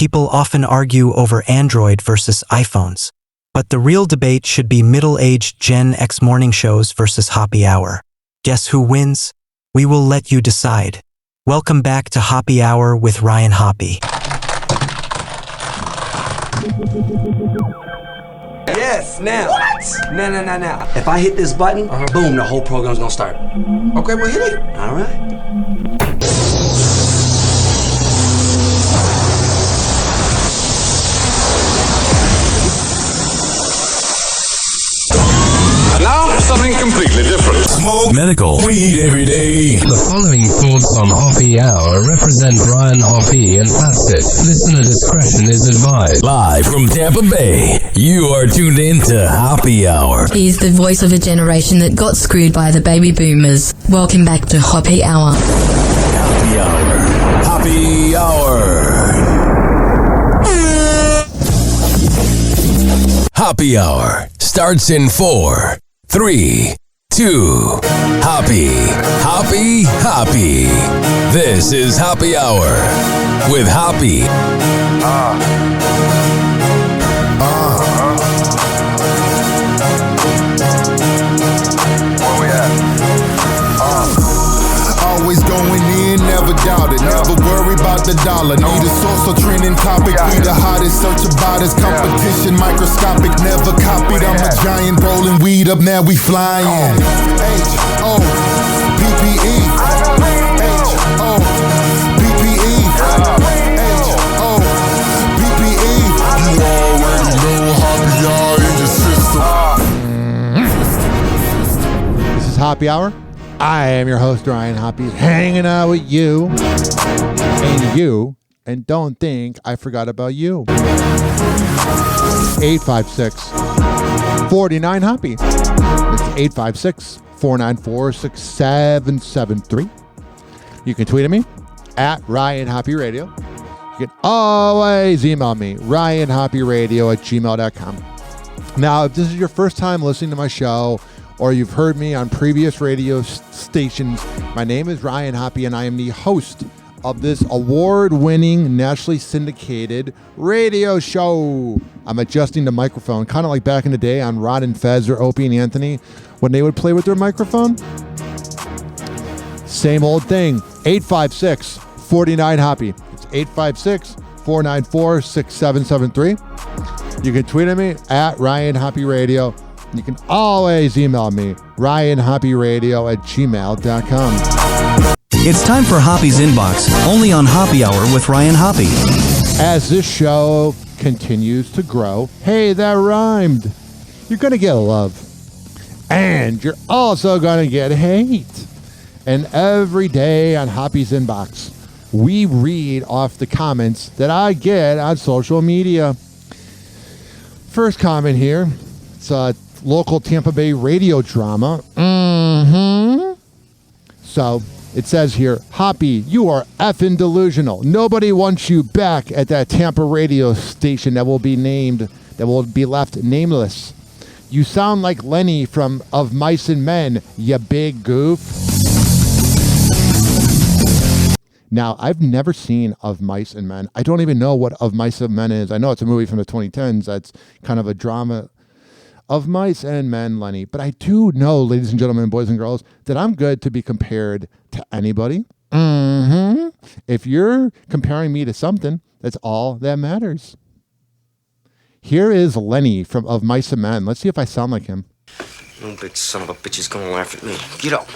People often argue over Android versus iPhones. But the real debate should be middle-aged Gen X morning shows versus Hoppe Hour. Guess who wins? We will let you decide. Welcome back to Hoppe Hour with Ryan Hoppe. Yes, now. What? Now. If I hit this button, boom, the whole program's gonna start. Okay, well, hit it. All right. Now, something completely different. Smoke medical weed every day. The following thoughts on Hoppe Hour represent Ryan Hoppe and that's it. Listener discretion is advised. Live from Tampa Bay, you are tuned in to Hoppe Hour. He's the voice of a generation that got screwed by the baby boomers. Welcome back to Hoppe Hour. Hoppe Hour. Hoppe Hour. Hoppe Hour starts in 4, 3, 2. Hoppe. This is Hoppe Hour with Hoppe. Where we at? Always going in, never doubt it. Never worry about the dollar. Need a source or trending topic. We the hottest, search about us. Competition microscopic, never copied. I'm a giant rolling weed up, now we flying. H-O-P-P-E. H-O-P-P-E. H-O-P-P-E. You already know Hoppe Hour in your system. This is Hoppe Hour. I am your host, Ryan Hoppe, hanging out with you and don't think I forgot about you. 856-49-HOPPE. It's 856-494-6773. You can tweet at me at Ryan Hoppe Radio. You can always email me, ryanhopperadio@gmail.com. Now, if this is your first time listening to my show, or you've heard me on previous radio stations, my name is Ryan Hoppe, and I am the host of this award-winning, nationally syndicated radio show. I'm adjusting the microphone, kind of like back in the day on Rod and Fez or Opie and Anthony, when they would play with their microphone. Same old thing, 856-49-HOPPE. It's 856-494-6773. You can tweet at me at Ryan Hoppe Radio. You can always email me, ryanhopperadio@gmail.com. It's time for Hoppe's Inbox, only on Hoppe Hour with Ryan Hoppe. As this show continues to grow, hey, that rhymed. You're going to get love. And you're also going to get hate. And every day on Hoppe's Inbox, we read off the comments that I get on social media. First comment here. It's a local Tampa Bay radio drama. So it says here, Hoppe, you are effing delusional. Nobody wants you back at that Tampa radio station that will be left nameless. You sound like Lenny from Of Mice and Men, you big goof. Now, I've never seen Of Mice and Men. I don't even know what Of Mice and Men is. I know it's a movie from the 2010s that's kind of a drama. Of Mice and Men, Lenny. But I do know, ladies and gentlemen, boys and girls, that I'm good to be compared to anybody. If you're comparing me to something, that's all that matters. Here is Lenny from Of Mice and Men. Let's see if I sound like him. No bitch, son of a bitch is gonna laugh at me. Get up.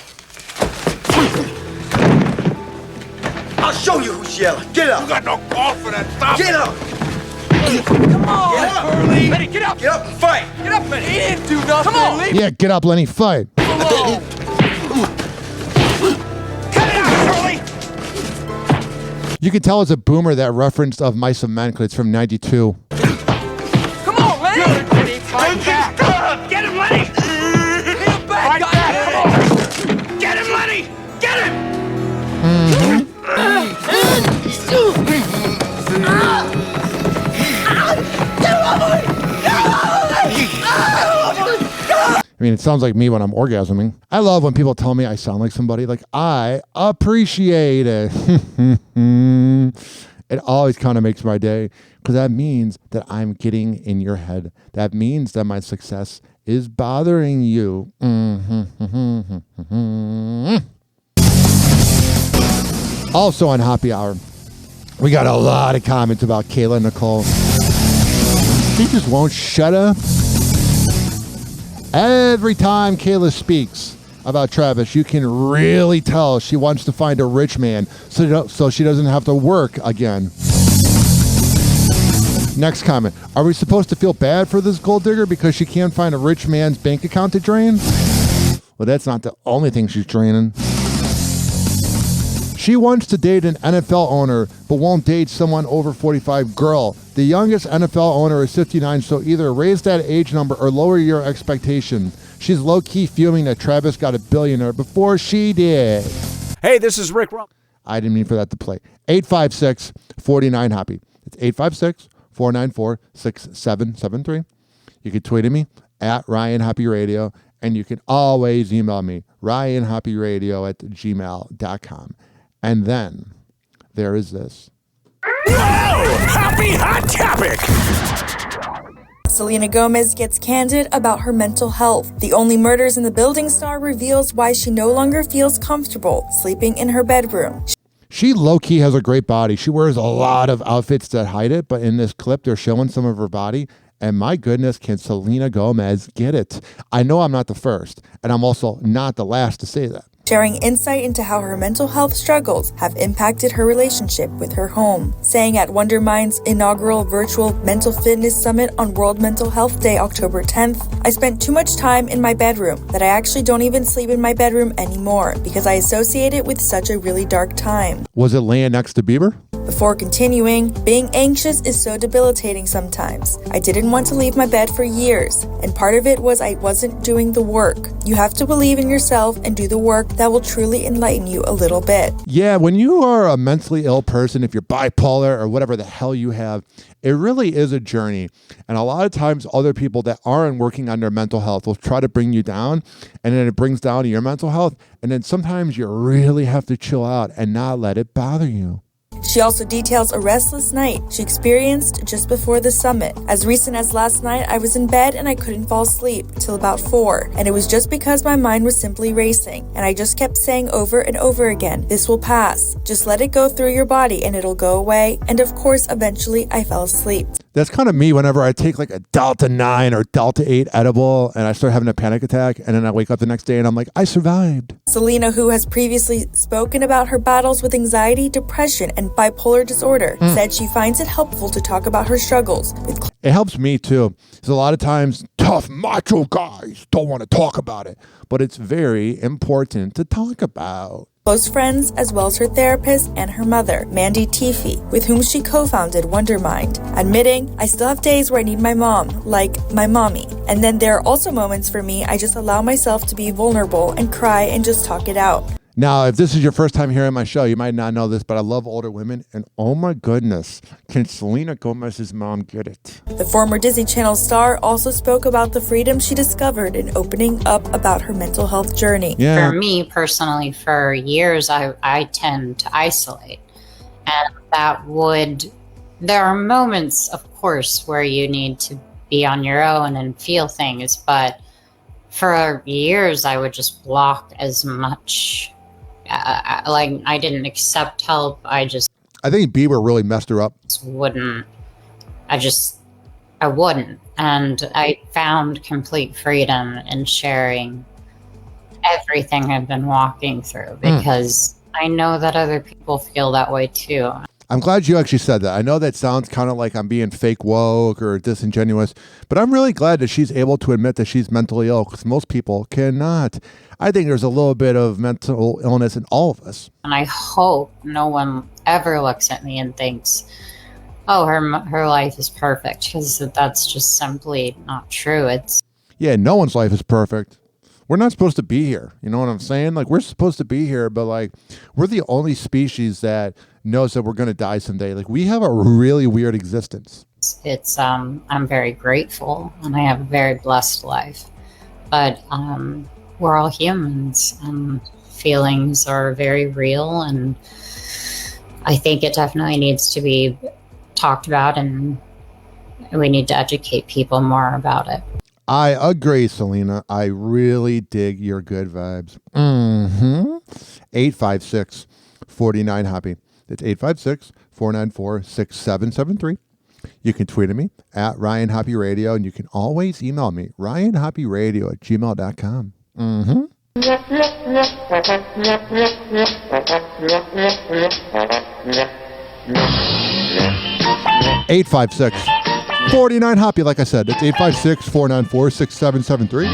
I'll show you who's yelling. Get up. You got no call for that. Stop. Get up. Come on. Get up. Lenny, get up. Get up and fight. Get up, Lenny. He didn't do nothing. Come on. Yeah, get up, Lenny, fight. Come on. Cut it out, Curly. You can tell it's a boomer that referenced Of Mice and Men because it's from 92. Come on, Lenny. Good, Lenny. Fight back. Get him, Lenny. Hit him back. Fight back. Get him, Lenny. Get him. I mean, it sounds like me when I'm orgasming. I love when people tell me I sound like somebody. Like, I appreciate it. It always kind of makes my day because that means that I'm getting in your head. That means that my success is bothering you. Also on Hoppe Hour, we got a lot of comments about Kayla Nicole. She just won't shut up. Every time Kayla speaks about Travis, you can really tell she wants to find a rich man so she doesn't have to work again. Next comment. Are we supposed to feel bad for this gold digger because she can't find a rich man's bank account to drain? Well, that's not the only thing she's draining. She wants to date an NFL owner, but won't date someone over 45. Girl, the youngest NFL owner is 59, so either raise that age number or lower your expectation. She's low-key fuming that Travis got a billionaire before she did. Hey, this is Rick Roll. I didn't mean for that to play. 856-49-HOPPY. It's 856-494-6773. You can tweet at me at Ryan Hoppe Radio, and you can always email me, ryanhopperadio@gmail.com. And then there is this. Whoa! Happy hot topic! Selena Gomez gets candid about her mental health. The Only Murders in the Building star reveals why she no longer feels comfortable sleeping in her bedroom. She low-key has a great body. She wears a lot of outfits that hide it, but in this clip, they're showing some of her body. And my goodness, can Selena Gomez get it? I know I'm not the first, and I'm also not the last to say that. Sharing insight into how her mental health struggles have impacted her relationship with her home. Saying at Wondermind's inaugural virtual mental fitness summit on World Mental Health Day, October 10th, I spent too much time in my bedroom that I actually don't even sleep in my bedroom anymore because I associate it with such a really dark time. Was it laying next to Bieber? Before continuing, being anxious is so debilitating sometimes. I didn't want to leave my bed for years, and part of it was I wasn't doing the work. You have to believe in yourself and do the work that will truly enlighten you a little bit. Yeah, when you are a mentally ill person, if you're bipolar or whatever the hell you have, it really is a journey. And a lot of times other people that aren't working on their mental health will try to bring you down, and then it brings down your mental health. And then sometimes you really have to chill out and not let it bother you. She also details a restless night she experienced just before the summit. As recent as last night, I was in bed and I couldn't fall asleep till about 4. And it was just because my mind was simply racing. And I just kept saying over and over again, this will pass. Just let it go through your body and it'll go away. And of course, eventually I fell asleep. That's kind of me whenever I take like a Delta 9 or Delta 8 edible and I start having a panic attack, and then I wake up the next day and I'm like, I survived. Selena, who has previously spoken about her battles with anxiety, depression, and bipolar disorder, said she finds it helpful to talk about her struggles with. It helps me too. Because a lot of times tough macho guys don't want to talk about it, but it's very important to talk about. Close friends, as well as her therapist and her mother, Mandy Teefy, with whom she co-founded Wondermind, admitting, I still have days where I need my mom, like my mommy. And then there are also moments for me I just allow myself to be vulnerable and cry and just talk it out. Now, if this is your first time hearing my show, you might not know this, but I love older women. And oh my goodness, can Selena Gomez's mom get it? The former Disney Channel star also spoke about the freedom she discovered in opening up about her mental health journey. Yeah. For me personally, for years, I tend to isolate. And there are moments, of course, where you need to be on your own and feel things. But for years, I would just block as much. I didn't accept help. I think Bieber really messed her up. wouldn't. I wouldn't. And I found complete freedom in sharing everything I've been walking through because I know that other people feel that way too. I'm glad you actually said that. I know that sounds kind of like I'm being fake woke or disingenuous, but I'm really glad that she's able to admit that she's mentally ill because most people cannot. I think there's a little bit of mental illness in all of us. And I hope no one ever looks at me and thinks, oh, her life is perfect, because that's just simply not true. Yeah, no one's life is perfect. We're not supposed to be here. You know what I'm saying? Like, we're supposed to be here, but like, we're the only species that knows that we're going to die someday. Like, we have a really weird existence. I'm very grateful and I have a very blessed life, but we're all humans and feelings are very real, and I think it definitely needs to be talked about, and we need to educate people more about it. I agree, Selena. I really dig your good vibes. 856-49-HOPPY. It's 856-494-6773. You can tweet at me at Ryan Hoppe Radio, and you can always email me, ryanhopperadio@gmail.com. 856-49-HOPPY. Like I said, it's 856-494-6773.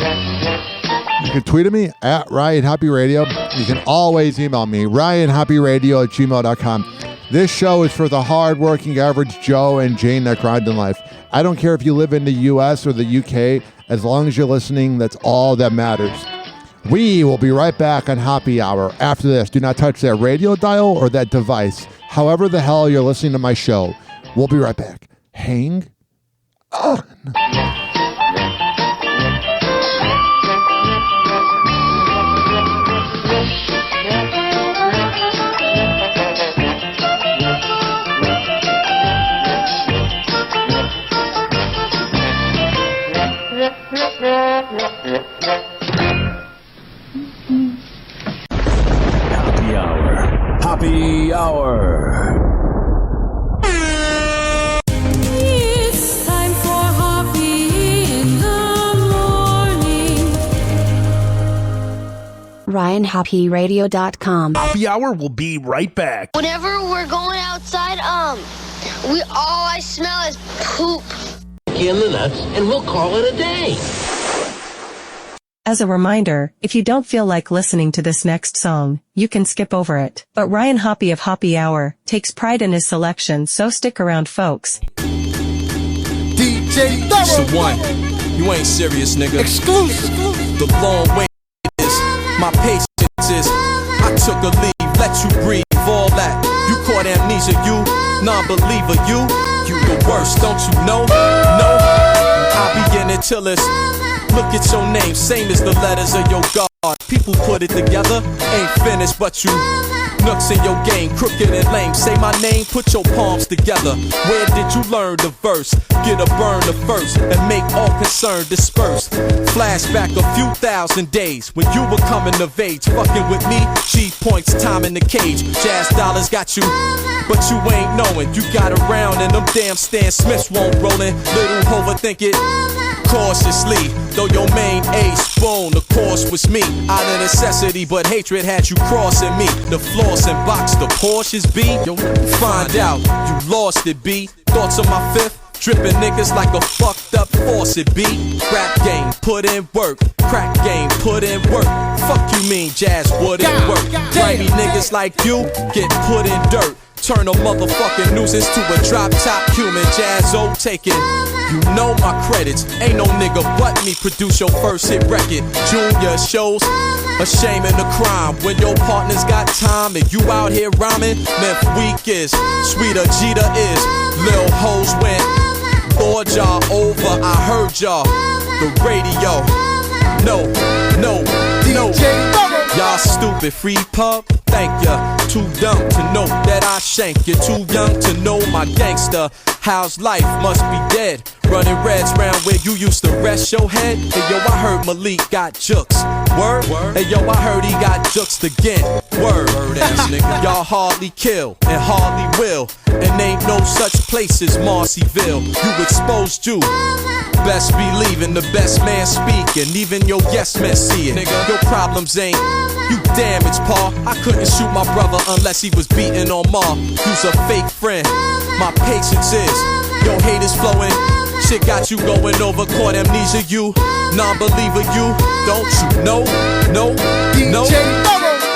You can tweet at me at Ryan Hoppe Radio. You can always email me, ryanhopperadio@gmail.com. This show is for the hardworking average Joe and Jane that grind in life. I don't care if you live in the U.S. or the U.K. As long as you're listening, that's all that matters. We will be right back on Hoppe Hour after this. Do not touch that radio dial or that device. However the hell you're listening to my show. We'll be right back. Hang on. Hoppe Hour. Hoppe Hour. It's time for Hoppe in the morning. RyanHoppeRadio.com. Hoppe Hour will be right back. Whenever we're going outside, all I smell is poop. In the nuts, and we'll call it a day. As a reminder, if you don't feel like listening to this next song, you can skip over it. But Ryan Hoppe of Hoppe Hour takes pride in his selection, so stick around, folks. DJ Thorough. So one, you ain't serious, nigga. Exclusive. The long way is, my patience is, I took a leave, let you breathe, all that. You caught amnesia, you, non-believer, you the worst, don't you know? No, I'll be in it till it's, look at your name, same as the letters of your God. People put it together, ain't finished, but you nooks in your game, crooked and lame. Say my name, put your palms together. Where did you learn the verse? Get a burn the first and make all concern disperse. Flashback a few thousand days when you were coming of age, fucking with me. G points, time in the cage. Jazz dollars got you, but you ain't knowing. You got around and them damn Stan Smiths won't rollin'. Little overthink it cautiously, though your main ace spoon, the course was me. Out of necessity, but hatred had you crossing me. The floss and box, the Porsches be. You'll find out, you lost it, B. Thoughts on my fifth, dripping niggas like a fucked up faucet, B. Rap game, put in work. Crack game, put in work. Fuck you mean jazz wouldn't work. Grimy niggas like you get put in dirt. Turn a motherfucking nuisance to a drop top human. Jazzo taking, you know my credits. Ain't no nigga but me produce your first hit record. Junior shows a shame and a crime when your partner's got time and you out here rhyming. Meth weak is, sweeter Jeter is. Lil hoes went, bored y'all over. I heard y'all, the radio. No, y'all stupid, free pub, thank ya. Too dumb to know that I shank you. Too young to know my gangster. How's life must be dead. Running reds round where you used to rest your head. Hey yo, I heard Malik got jukes. Word? Hey yo, I heard he got jukes again. Word ass nigga. Y'all hardly kill and hardly will. And ain't no such place as Marcyville. You exposed you. Best believing the best man speak, and even your yes men see it. Nigga, your problems ain't you damaged, Paul. I couldn't shoot my brother unless he was beating on Ma. You's a fake friend. My patience is your hate is flowing. Shit got you going over, caught amnesia. You non-believer, you don't you know? No.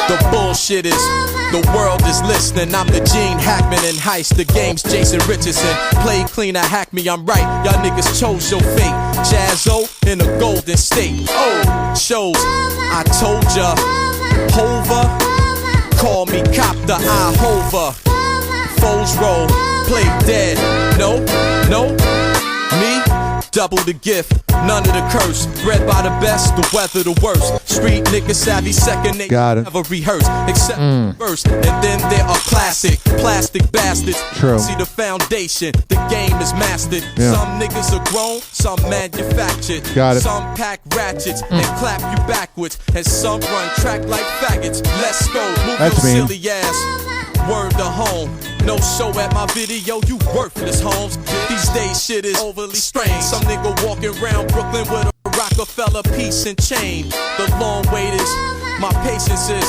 The bullshit is. The world is listening, I'm the Gene Hackman in Heist. The game's Jason Richardson. Play clean, I hack me, I'm right. Y'all niggas chose your fate. Jazzo in a golden state. Oh, shows, I told ya. Hover, call me Copter, I hover. Foes roll, play dead. No, me, double the gift. none of the curse. Bred by the best, the weather the worst. Street niggas savvy, second they never rehearse. Except first, and then there are classic, plastic bastards. True. See the foundation, the game is mastered. Yeah. Some niggas are grown, some manufactured. Got it. Some pack ratchets and clap you backwards. And some run track like faggots. Let's go, move That's your mean. silly ass. Word to home. No show at my video, you worthless, Holmes. These days shit is overly strange. Some nigga walking around Brooklyn with a Rockefeller piece and chain. The long wait is, my patience is.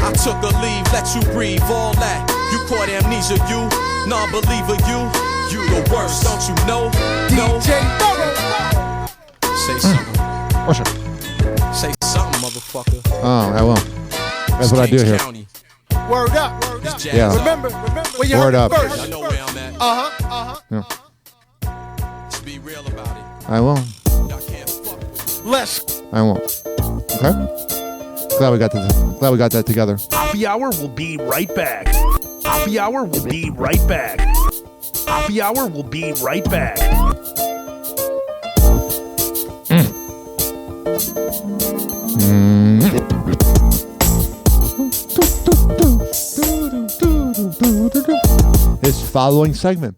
I took a leave, let you breathe, all that. You caught amnesia, you, non-believer, you the worst, don't you know? No. Say something. What's it? Say something, motherfucker. Oh, I will. That's what I do here. County. Word up. Word up. Yeah. Remember where you Word heard up. it first. I know where I'm at. Yeah. Just be real about it. I will. Y'all can't fuck with me. Let's. I won't. Okay. Glad we got that together. Hoppe Hour will be right back. Hoppe Hour will be right back. Hoppe Hour will be right back. This following segment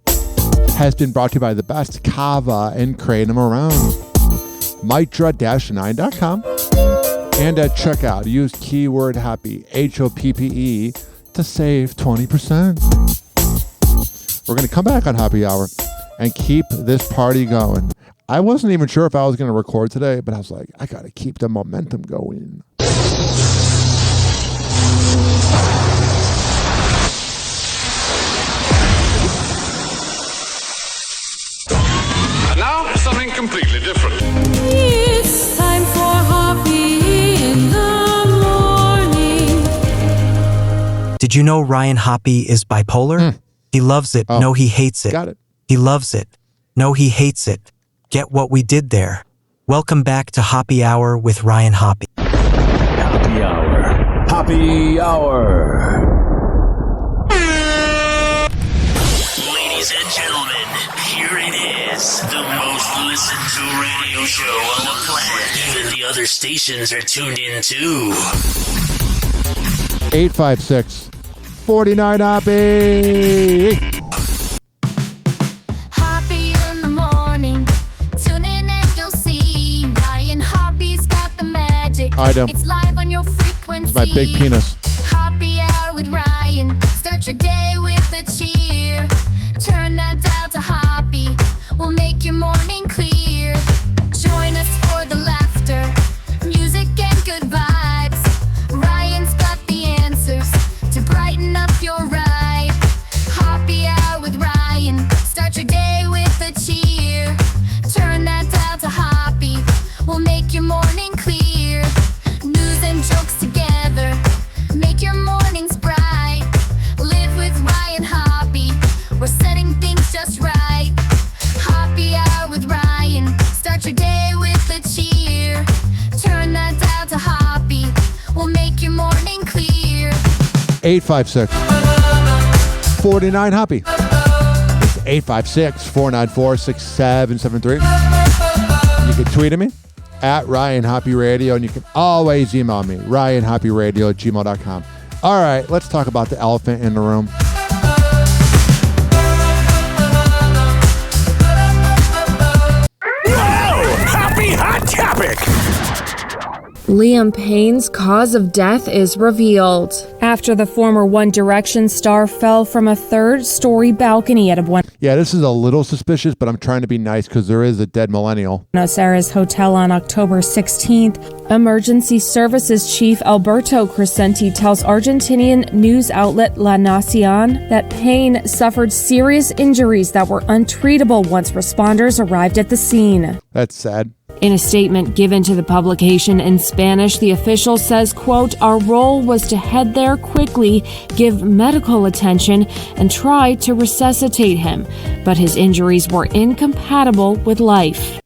has been brought to you by the best kava and kratom around. Mitra-9.com. And at checkout, use keyword happy, HOPPE, to save 20%. We're going to come back on Hoppe Hour and keep this party going. I wasn't even sure if I was going to record today, but I was like, I got to keep the momentum going. And now, something completely different. It's time for Hoppe in the morning. Did you know Ryan Hoppe is bipolar? He loves it. Oh. No, he hates it. Got it. He loves it. No, he hates it. Get what we did there. Welcome back to Hoppe Hour with Ryan Hoppe. Hoppe Hour. Hoppe Hour. Ladies and gentlemen, here it is. The most listened to radio show on the planet. Even the other stations are tuned in too. 856 49 Hoppe. Hoppe in the morning. Tune in and you'll see. Ryan Hoppe's got the magic. I do. It's live on your frequency. It's my big penis. Hoppe Hour with Ryan. Start your day with a cheer. Turn that dial to Hoppe. We'll make your morning clear. Join us for the laughter, music and good vibes. Ryan's got the answers to brighten up your ride. Hoppe Hour with Ryan. Start your day with a cheer. Turn that dial to Hoppe. We'll make your morning clear. News and jokes together. Make your mornings bright. Live with Ryan Hoppe. We're setting things just right. Hoppe Hour with Ryan. Start your day with a cheer. Turn that dial to Hoppe. We'll make your morning clear. 856 49 Hoppe. It's 856 494 6773. You can tweet at me at Ryan Hoppe Radio, and you can always email me, ryanhopperadio@gmail.com. All right, let's talk about the elephant in the room. Hoppe Hot Topic. Liam Payne's cause of death is revealed. After the former One Direction star fell from a third-story balcony at a Buenos Yeah, this is a little suspicious, but I'm trying to be nice because there is a dead millennial. Aires hotel on October 16th, Emergency Services Chief Alberto Crescenti tells Argentinian news outlet La Nacion that Payne suffered serious injuries that were untreatable once responders arrived at the scene. That's sad. In a statement given to the publication in Spanish, the official says, quote, "Our role was to head there quickly, give medical attention, and try to resuscitate him. But his injuries were incompatible with life."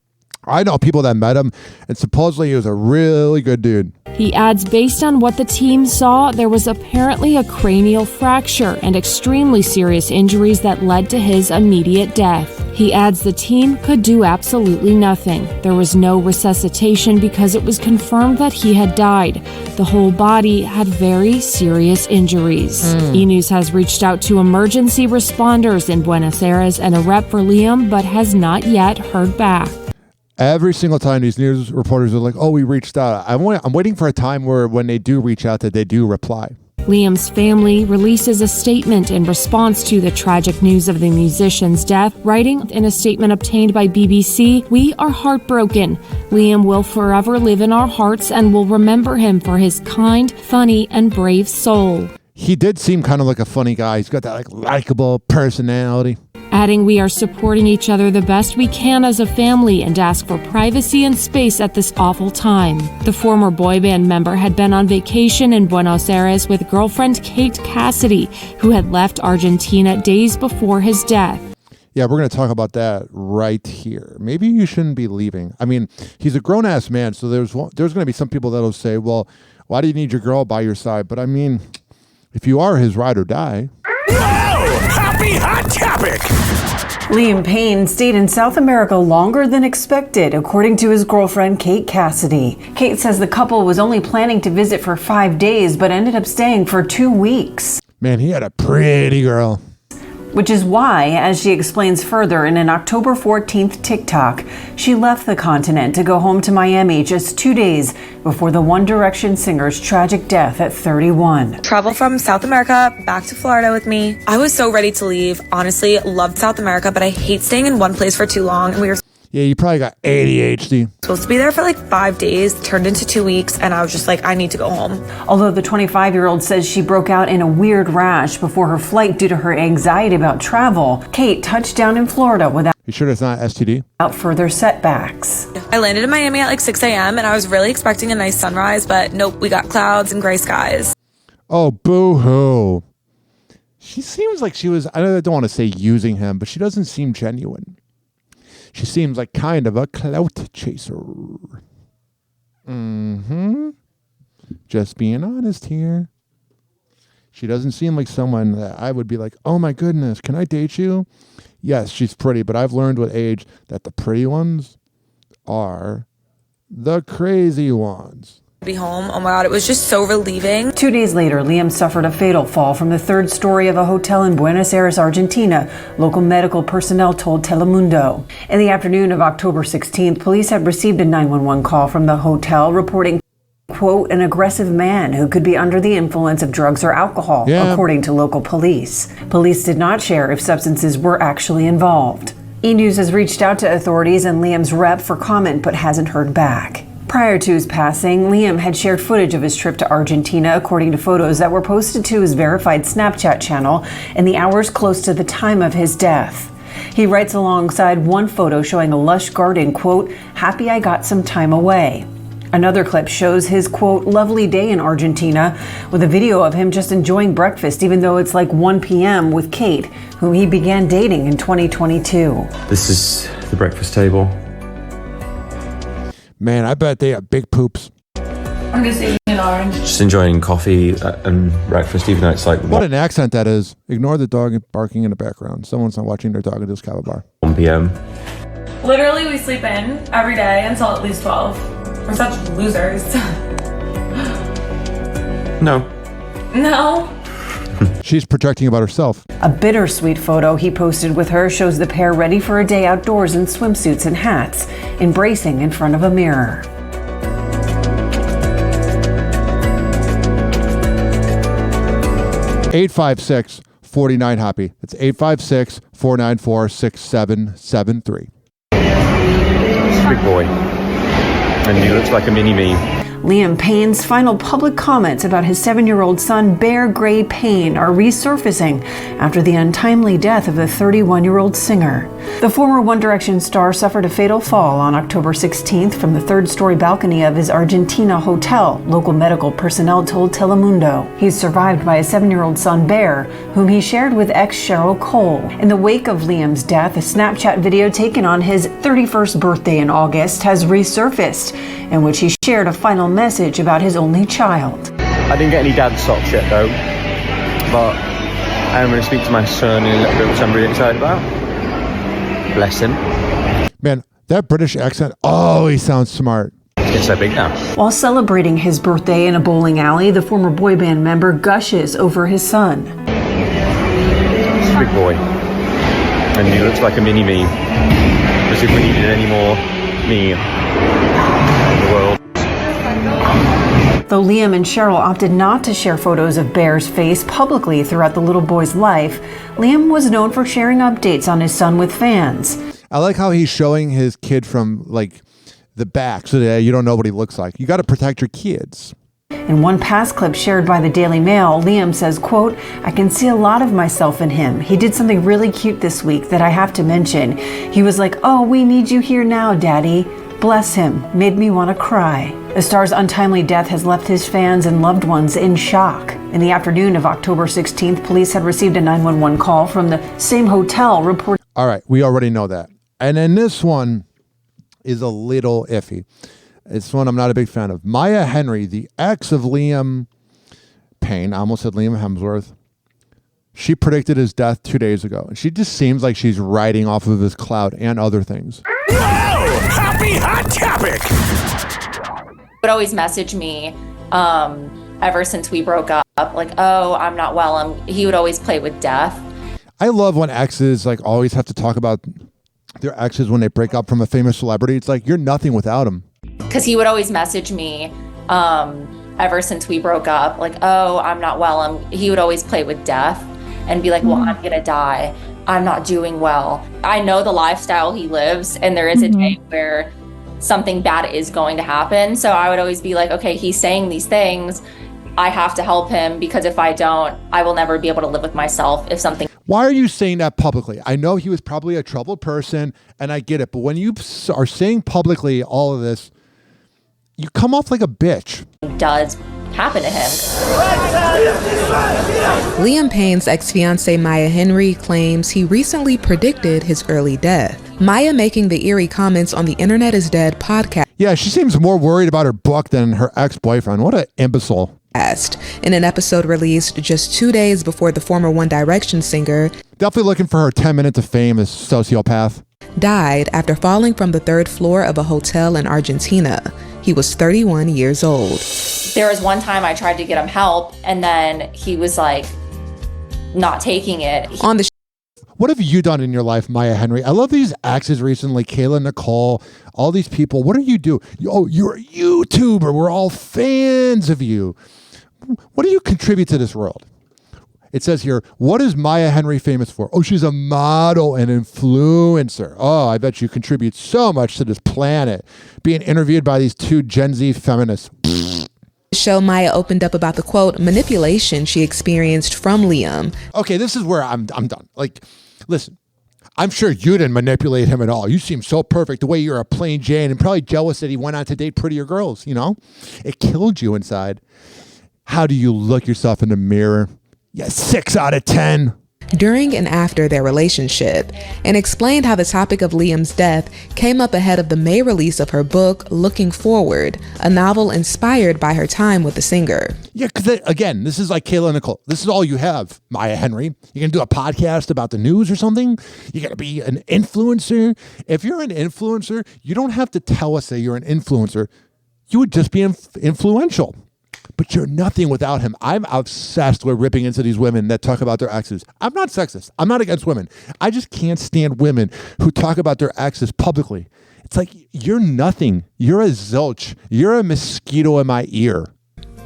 I know people that met him, and supposedly he was a really good dude. He adds, based on what the team saw, there was apparently a cranial fracture and extremely serious injuries that led to his immediate death. He adds the team could do absolutely nothing. There was no resuscitation because it was confirmed that he had died. The whole body had very serious injuries. E-News has reached out to emergency responders in Buenos Aires and a rep for Liam, but has not yet heard back. Every single time these news reporters are like, oh, we reached out. I'm waiting for a time where when they do reach out that they do reply. Liam's family releases a statement in response to the tragic news of the musician's death, writing in a statement obtained by BBC, "We are heartbroken. Liam will forever live in our hearts and will remember him for his kind, funny, and brave soul." He did seem kind of like a funny guy. He's got that likable personality. Adding, "We are supporting each other the best we can as a family and ask for privacy and space at this awful time." The former boy band member had been on vacation in Buenos Aires with girlfriend Kate Cassidy, who had left Argentina days before his death. Yeah, we're going to talk about that right here. Maybe you shouldn't be leaving. I mean, he's a grown-ass man, so there's going to be some people that'll say, well, why do you need your girl by your side? But I mean, if you are his ride or die... Happy Hot Topic! Liam Payne stayed in South America longer than expected, according to his girlfriend, Kate Cassidy. Kate says the couple was only planning to visit for 5 days, but ended up staying for 2 weeks. Man, he had a pretty girl. Which is why, as she explains further in an October 14th TikTok, she left the continent to go home to Miami just 2 days before the One Direction singer's tragic death at 31. Travel from South America back to Florida with me. I was so ready to leave. Honestly, loved South America, but I hate staying in one place for too long. And we were Yeah, you probably got ADHD. supposed to be there for like 5 days, turned into 2 weeks, and I was just like, I need to go home. Although the 25-year-old says she broke out in a weird rash before her flight due to her anxiety about travel, Kate touched down in Florida without You sure it's not STD? further setbacks. I landed in Miami at like 6 a.m. and I was really expecting a nice sunrise, but nope, we got clouds and gray skies. Oh, boo-hoo. She seems like she was, I don't want to say using him, but she doesn't seem genuine. She seems like kind of a clout chaser. Just being honest here. She doesn't seem like someone that I would be like, oh my goodness, can I date you? Yes, she's pretty, but I've learned with age that the pretty ones are the crazy ones. Be home. Oh my God, it was just so relieving. 2 days later, Liam suffered a fatal fall from the third story of a hotel in Buenos Aires, Argentina, local medical personnel told Telemundo. In the afternoon of October 16th, police had received a 911 call from the hotel reporting, quote, an aggressive man who could be under the influence of drugs or alcohol, according to local police. Police did not share if substances were actually involved. E-News has reached out to authorities and Liam's rep for comment but hasn't heard back. Prior to his passing, Liam had shared footage of his trip to Argentina, according to photos that were posted to his verified Snapchat channel in the hours close to the time of his death. He writes alongside one photo showing a lush garden, quote, happy I got some time away. Another clip shows his, quote, lovely day in Argentina, with a video of him just enjoying breakfast, even though it's like 1 p.m. with Kate, whom he began dating in 2022. This is the breakfast table. Man, I bet they have big poops. I'm just eating an orange. Just enjoying coffee and breakfast, even though it's like... What an accent that is. Ignore the dog barking in the background. Someone's not watching their dog at this kava bar. 1 p.m. Literally, we sleep in every day until at least 12. We're such losers. No. No. She's projecting about herself. A bittersweet photo he posted with her shows the pair ready for a day outdoors in swimsuits and hats, embracing in front of a mirror. (856-49-HOPPY). That's 856-494-6773. Big boy. And he looks like a mini-me. Liam Payne's final public comments about his 7-year-old son, Bear Gray Payne, are resurfacing after the untimely death of the 31-year-old singer. The former One Direction star suffered a fatal fall on October 16th from the third-story balcony of his Argentina hotel, local medical personnel told Telemundo. He's survived by a 7-year-old son, Bear, whom he shared with ex Cheryl Cole. In the wake of Liam's death, a Snapchat video taken on his 31st birthday in August has resurfaced, in which he shared a final message about his only child. I didn't get any dad socks yet though, but I am going to speak to my son in a little bit, which I'm really excited about. Bless him. Man, that British accent, oh, he sounds smart. It's so big now. While celebrating his birthday in a bowling alley, the former boy band member gushes over his son. He's a big boy, and he looks like a mini me, as if we needed any more me in the world. Though Liam and Cheryl opted not to share photos of Bear's face publicly throughout the little boy's life, Liam was known for sharing updates on his son with fans. I like how he's showing his kid from like the back so that you don't know what he looks like. You got to protect your kids. In one past clip shared by the Daily Mail, Liam says, quote, "I can see a lot of myself in him. He did something really cute this week that I have to mention. He was like, 'Oh, we need you here now, Daddy.' Bless him. Made me want to cry." The star's untimely death has left his fans and loved ones in shock. In the afternoon of October 16th, police had received a 911 call from the same hotel reporting. All right, we already know that. And then this one is a little iffy. It's one I'm not a big fan of. Maya Henry, the ex of Liam Payne, I almost said Liam Hemsworth, she predicted his death 2 days ago. And she just seems like she's riding off of his clout and other things. Whoa! Happy hot topic! Would always message me ever since we broke up, like, "Oh, I'm not well." He would always play with death. I love when exes like always have to talk about their exes when they break up from a famous celebrity. It's like, you're nothing without him. Because he would always message me ever since we broke up, like, "Oh, I'm not well." He would always play with death and be like, "Well, I'm gonna die. I'm not doing well." I know the lifestyle he lives, and there is a day where something bad is going to happen. So I would always be like, okay, he's saying these things. I have to help him, because if I don't, I will never be able to live with myself if something. Why are you saying that publicly? I know he was probably a troubled person, and I get it. But when you are saying publicly all of this, you come off like a bitch. Does happen to him. Liam Payne's ex-fiancée Maya Henry claims he recently predicted his early death. Maya making the eerie comments on the Internet is Dead podcast. Yeah, she seems more worried about her book than her ex-boyfriend. What an imbecile. In an episode released just 2 days before the former One Direction singer, definitely looking for her 10 minutes of fame, this sociopath, died after falling from the third floor of a hotel in Argentina. He was 31 years old. There was one time I tried to get him help, and then he was like not taking it. On the What have you done in your life, Maya Henry? I love these exes recently, Kayla, Nicole, all these people. What do you do? Oh, you're a YouTuber. We're all fans of you. What do you contribute to this world? It says here, what is Maya Henry famous for? Oh, she's a model and influencer. Oh, I bet you contribute so much to this planet. Being interviewed by these two Gen Z feminists. Show, Maya opened up about the, quote, manipulation she experienced from Liam. Okay, this is where I'm done. Like, listen, I'm sure you didn't manipulate him at all. You seem so perfect the way you're a plain Jane and probably jealous that he went on to date prettier girls, you know? It killed you inside. How do you look yourself in the mirror? Yeah, 6 out of 10. During and after their relationship, and explained how the topic of Liam's death came up ahead of the May release of her book, Looking Forward, a novel inspired by her time with the singer. Yeah, because again, this is like Kayla and Nicole. This is all you have, Maya Henry. You're going to do a podcast about the news or something? You're going to be an influencer? If you're an influencer, you don't have to tell us that you're an influencer. You would just be influential. But you're nothing without him. I'm obsessed with ripping into these women that talk about their exes. I'm not sexist. I'm not against women. I just can't stand women who talk about their exes publicly. It's like, you're nothing. You're a zilch. You're a mosquito in my ear.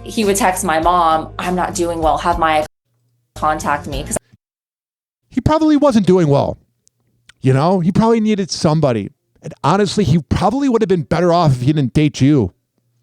He would text my mom, "I'm not doing well. Have Maya contact me." He probably wasn't doing well. You know, he probably needed somebody. And honestly, he probably would have been better off if he didn't date you.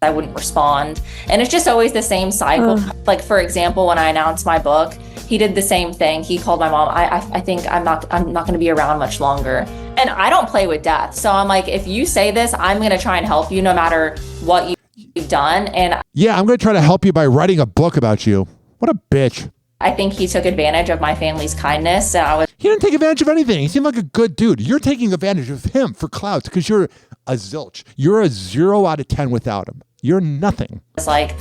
I wouldn't respond. And it's just always the same cycle. Like, for example, when I announced my book, he did the same thing. He called my mom. I think I'm not going to be around much longer. And I don't play with death. So I'm like, if you say this, I'm going to try and help you no matter what you've done. And yeah, I'm going to try to help you by writing a book about you. What a bitch. I think he took advantage of my family's kindness. And he didn't take advantage of anything. He seemed like a good dude. You're taking advantage of him for clout because you're a zilch. You're a 0 out of 10 without him. You're nothing. It's like,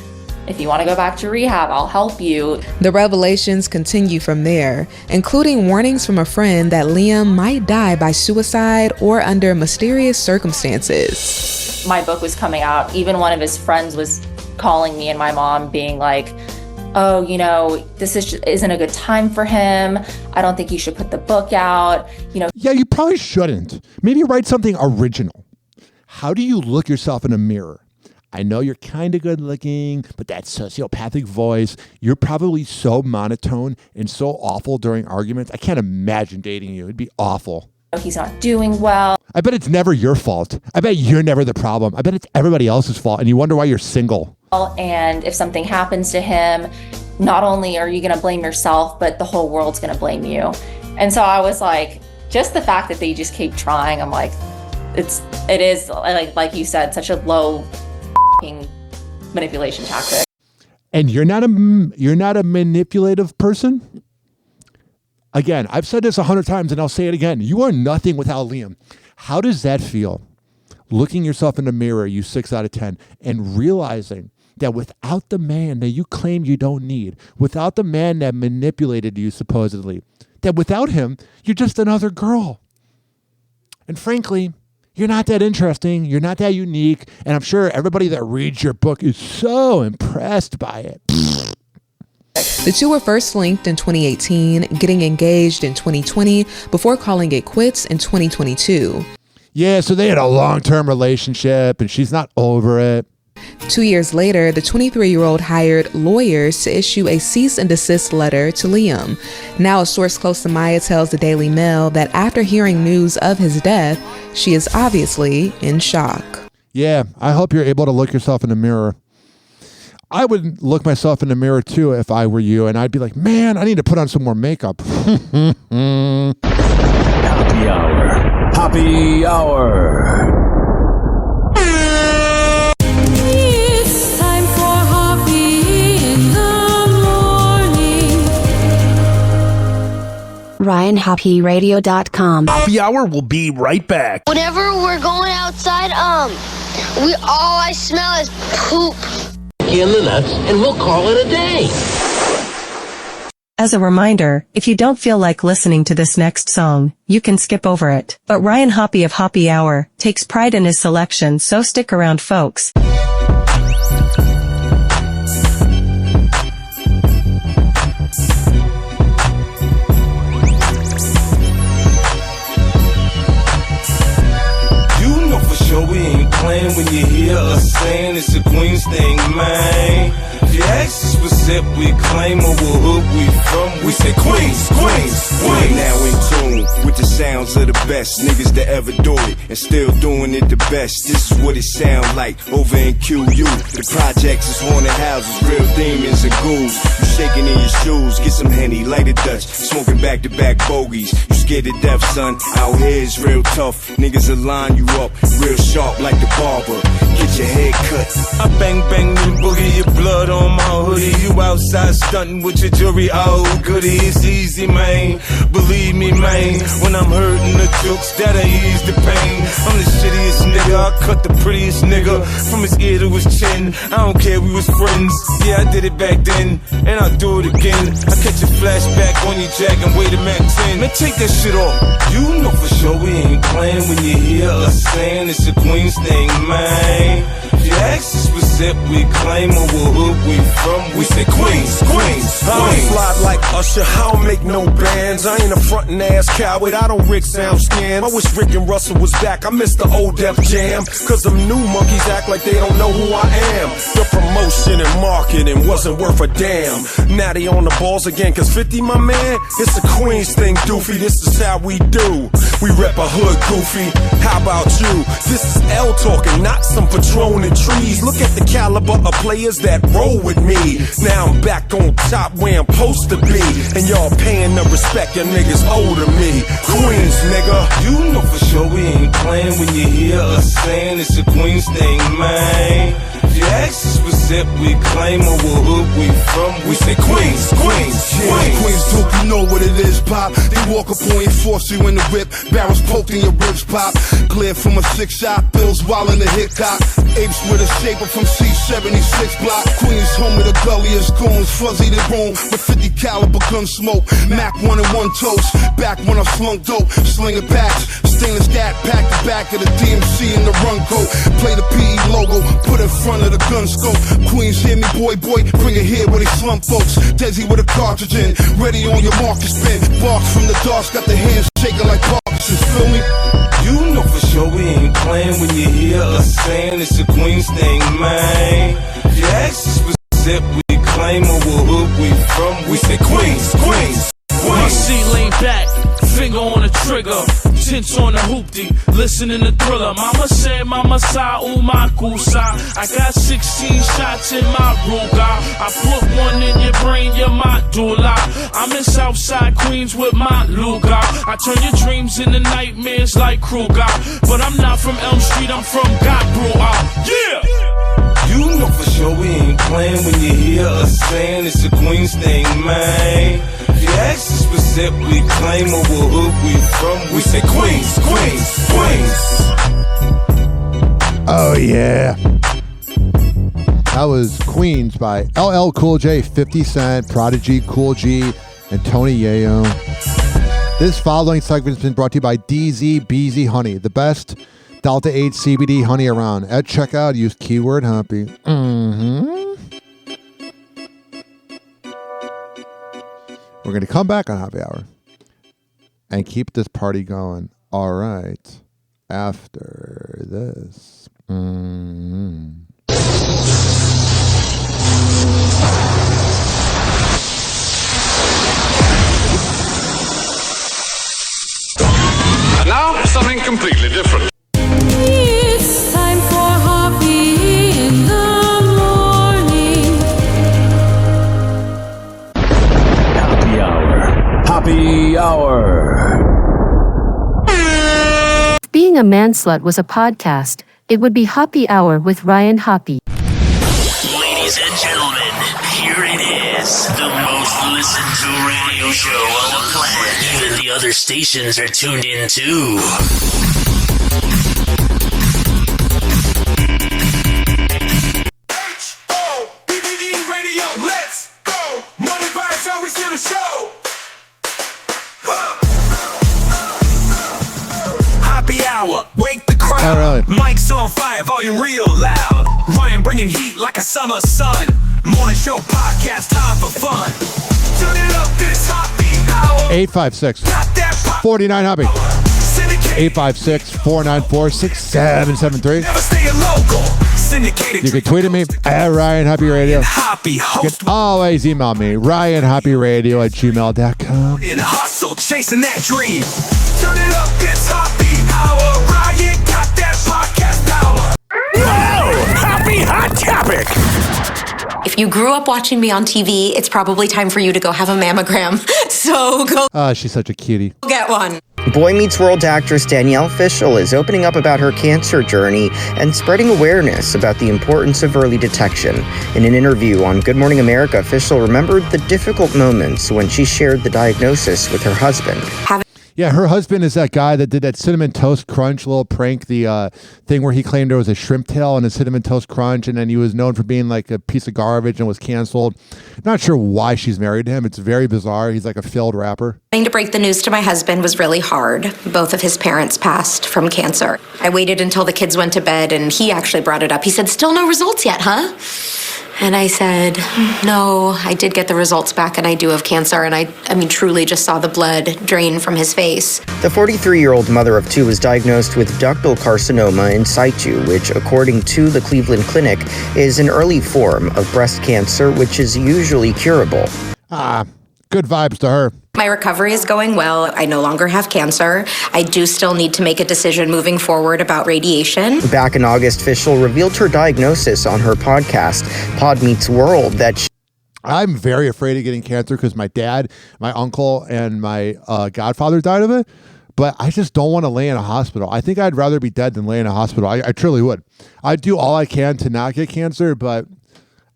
if you want to go back to rehab, I'll help you. The revelations continue from there, including warnings from a friend that Liam might die by suicide or under mysterious circumstances. My book was coming out. Even one of his friends was calling me and my mom being like, oh, you know, this isn't a good time for him. I don't think you should put the book out. You know. Yeah, you probably shouldn't. Maybe write something original. How do you look yourself in a mirror? I know you're kind of good looking, but that sociopathic voice, you're probably so monotone and so awful during arguments. I can't imagine dating you. It'd be awful. He's not doing well. I bet it's never your fault. I bet you're never the problem. I bet it's everybody else's fault, and you wonder why you're single. And if something happens to him, not only are you going to blame yourself, but the whole world's going to blame you. And so I was like, just the fact that they just keep trying, I'm like, it is like you said, such a low manipulation tactic. And you're not a manipulative person? Again, I've said this 100 times and I'll say it again. You are nothing without Liam. How does that feel? Looking yourself in the mirror, you 6 out of 10, and realizing that without the man that you claim you don't need, without the man that manipulated you supposedly, that without him, you're just another girl. And frankly, you're not that interesting. You're not that unique. And I'm sure everybody that reads your book is so impressed by it. The two were first linked in 2018, getting engaged in 2020 before calling it quits in 2022. Yeah, so they had a long-term relationship and she's not over it. 2 years later, the 23-year-old hired lawyers to issue a cease and desist letter to Liam. Now, a source close to Maya tells the Daily Mail that after hearing news of his death, she is obviously in shock. Yeah, I hope you're able to look yourself in the mirror. I would look myself in the mirror too if I were you, and I'd be like, man, I need to put on some more makeup. Happy Hour. Happy Hour. It's time for Hoppe in the morning. RyanHoppeRadio.com. Happy Hour will be right back. Whenever we're going outside, all I smell is poop. In the nuts, and we'll call it a day. As a reminder, if you don't feel like listening to this next song, you can skip over it. But Ryan Hoppe of Hoppe Hour takes pride in his selection, so stick around, folks. We ain't playing when you hear us saying it's a Queens thing, man. If you ask us what set we claim or what hood we from, we say Queens, Queens, Queens. Now in tune with the sounds of the best niggas that ever do it and still doing it the best. This is what it sound like over in QU. The projects is haunted houses, real demons and ghouls. You shaking in your shoes, get some Henny, light a Dutch, smoking back-to-back bogeys. You scared to death, son. Out here is real tough. Niggas will line you up real sharp like the barber. Get your head cut. I bang bang and boogie your blood on my hoodie. You outside stunting with your jewelry, oh goody. It's easy, man. Believe me, man. When I'm hurting the jokes, that'll ease the pain. I'm the shittiest nigga. I cut the prettiest nigga from his ear to his chin. I don't care, we was friends. Yeah, I did it back then, and I'll do it again. I catch a flashback on your jack and wait a Mac 10. Man, take that shit off. You know for sure we ain't playing when you hear us saying it's a Queens thing, man. If you ask us what set we claim or what hood we from, we say Queens, Queens, I don't fly like Usher, I don't make no bands. I ain't a frontin' ass coward, I don't Rick sound scam. I wish Rick and Russell was back, I miss the old Def Jam. Cause them new monkeys act like they don't know who I am. The promotion and marketing wasn't worth a damn. Now they on the balls again, cause 50, my man, it's a Queens thing, doofy, this is how we do. We rep a hood, goofy, how about you? This is L talking, not some Patron and trees. Look at the caliber of players that roll with me. Now I'm back on top where I'm supposed to be, and y'all paying the respect your niggas owe to me. Queens, nigga. You know for sure we ain't playing when you hear us saying it's a Queens thing, man. If you ask us what set we claim or what hood we from, we say Queens, Queens, Queens. Queens dope, you know what it is, pop. They walk up on you, force you in the whip, barrels poked in your ribs, pop. glare from a 6-shot, bills while in the Hickok. Apes with a shaper from C76 block. Queens home of the gulliest goons, fuzzy the room with 50 caliber gun smoke. Mac 1 and 1 toast, back when I slung dope, slinging packs. Stainless gat pack the back of the DMC in the run coat. Play the PE logo, put in front of the gun scope. Queens hear me, boy, bring it here where they slump folks. Desi with a cartridge in, ready on your market spin. Barks from the dark, got the hands shaking like Parkinson's, feel me? You know for sure we ain't playing when you hear us saying it's a Queens thing, man. If you ask us specific, we claim or what hood we from, we say Queens, Queens, My Queens. seat laid back, finger on the trigger, tints on the hoopty, listening to Thriller. Mama said, Mama sa umakusa. I got 16 shots in my Ruger. I put one in your brain, your medulla. I'm in Southside Queens with my Luger. I turn your dreams into nightmares like Kruger. But I'm not from Elm Street, I'm from Godbrew. Yeah! You know for sure we ain't playing when you hear us saying it's a Queens thing, man. If you ask us specific, we claim or what hood we from, we say Queens, Queens, Queens. Oh, yeah. That was Queens by LL Cool J, 50 Cent, Prodigy, Cool G, and Tony Yayo. This following segment has been brought to you by DZ BZ Honey, the best Delta 8 CBD honey around. At checkout, use keyword Hoppe. We're going to come back on Hoppe Hour and keep this party going. All right. After this. And now, something completely different. It's time for Hoppe in the morning. Happy Hour. Happy Hour. If Being a Man-Slut was a podcast, it would be Hoppe Hour with Ryan Hoppe. Ladies and gentlemen, here it is, the most listened to radio show on the planet. Even the other stations are tuned in too. BBE Radio, let's go. Money vibes, always to the show. Happy hour, wake the crowd. All right. Mike's on fire, volume real loud. Ryan bringing heat like a summer sun. Morning show podcast, time for fun. Turn it up, this Hoppe Hour. 856 49 Hoppe. 856 494 6773. Never stay a local. Syndicated. You can tweet at me at Ryan Hoppe Radio. Hoppe You host. can always email me, RyanHoppeRadio@gmail.com. In hustle, chasing that dream. Turn it up, it's Hoppe Hour. Ryan got that podcast power. Wow! Happy Hot Topic! If you grew up watching me on TV, it's probably time for you to go have a mammogram. So go She's such a cutie. get one. Boy Meets World actress Danielle Fishel is opening up about her cancer journey and spreading awareness about the importance of early detection. In an interview on Good Morning America, Fishel remembered the difficult moments when she shared the diagnosis with her husband. Yeah, her husband is that guy that did that Cinnamon Toast Crunch little prank, the thing where he claimed there was a shrimp tail in a Cinnamon Toast Crunch, and then he was known for being like a piece of garbage and was canceled. Not sure why she's married to him. It's very bizarre. He's like a failed rapper. Trying to break the news to my husband was really hard. Both of his parents passed from cancer. I waited until the kids went to bed, and he actually brought it up. He said, "Still no results yet, huh?" And I said, "No, I did get the results back, and I do have cancer." And I mean, truly just saw the blood drain from his face. The 43-year-old mother of two was diagnosed with ductal carcinoma in situ, which, according to the Cleveland Clinic, is an early form of breast cancer, which is usually curable. Good vibes to her. My recovery is going well. I no longer have cancer. I do still need to make a decision moving forward about radiation. Back in August, Fishel revealed her diagnosis on her podcast, Pod Meets World, that I'm very afraid of getting cancer because my dad, my uncle, and my godfather died of it. But I just don't want to lay in a hospital. I think I'd rather be dead than lay in a hospital. I truly would. I'd do all I can to not get cancer, but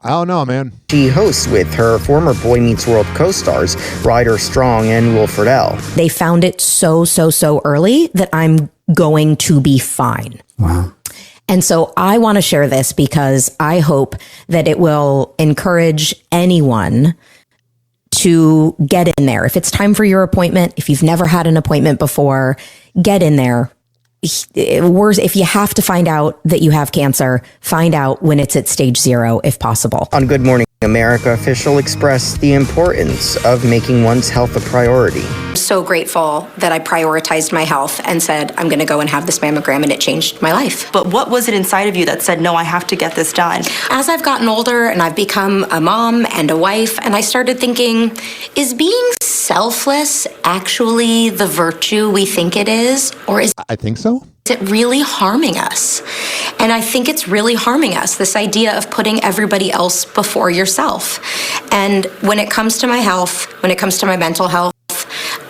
I don't know, man. She hosts with her former Boy Meets World co-stars, Ryder Strong and Will Friedle. They found it so early that I'm going to be fine. Wow. And so I want to share this because I hope that it will encourage anyone to get in there. If it's time for your appointment, if you've never had an appointment before, get in there. If you have to find out that you have cancer, find out when it's at stage 0, if possible. On Good Morning America, official expressed the importance of making one's health a priority. I'm so grateful that I prioritized my health and said, I'm going to go and have this mammogram, and it changed my life. But what was it inside of you that said, no, I have to get this done? As I've gotten older and I've become a mom and a wife, and I started thinking, is being selfless actually the virtue we think it is? Or is I think so. it really harming us? And I think it's really harming us, this idea of putting everybody else before yourself. And when it comes to my health, when it comes to my mental health,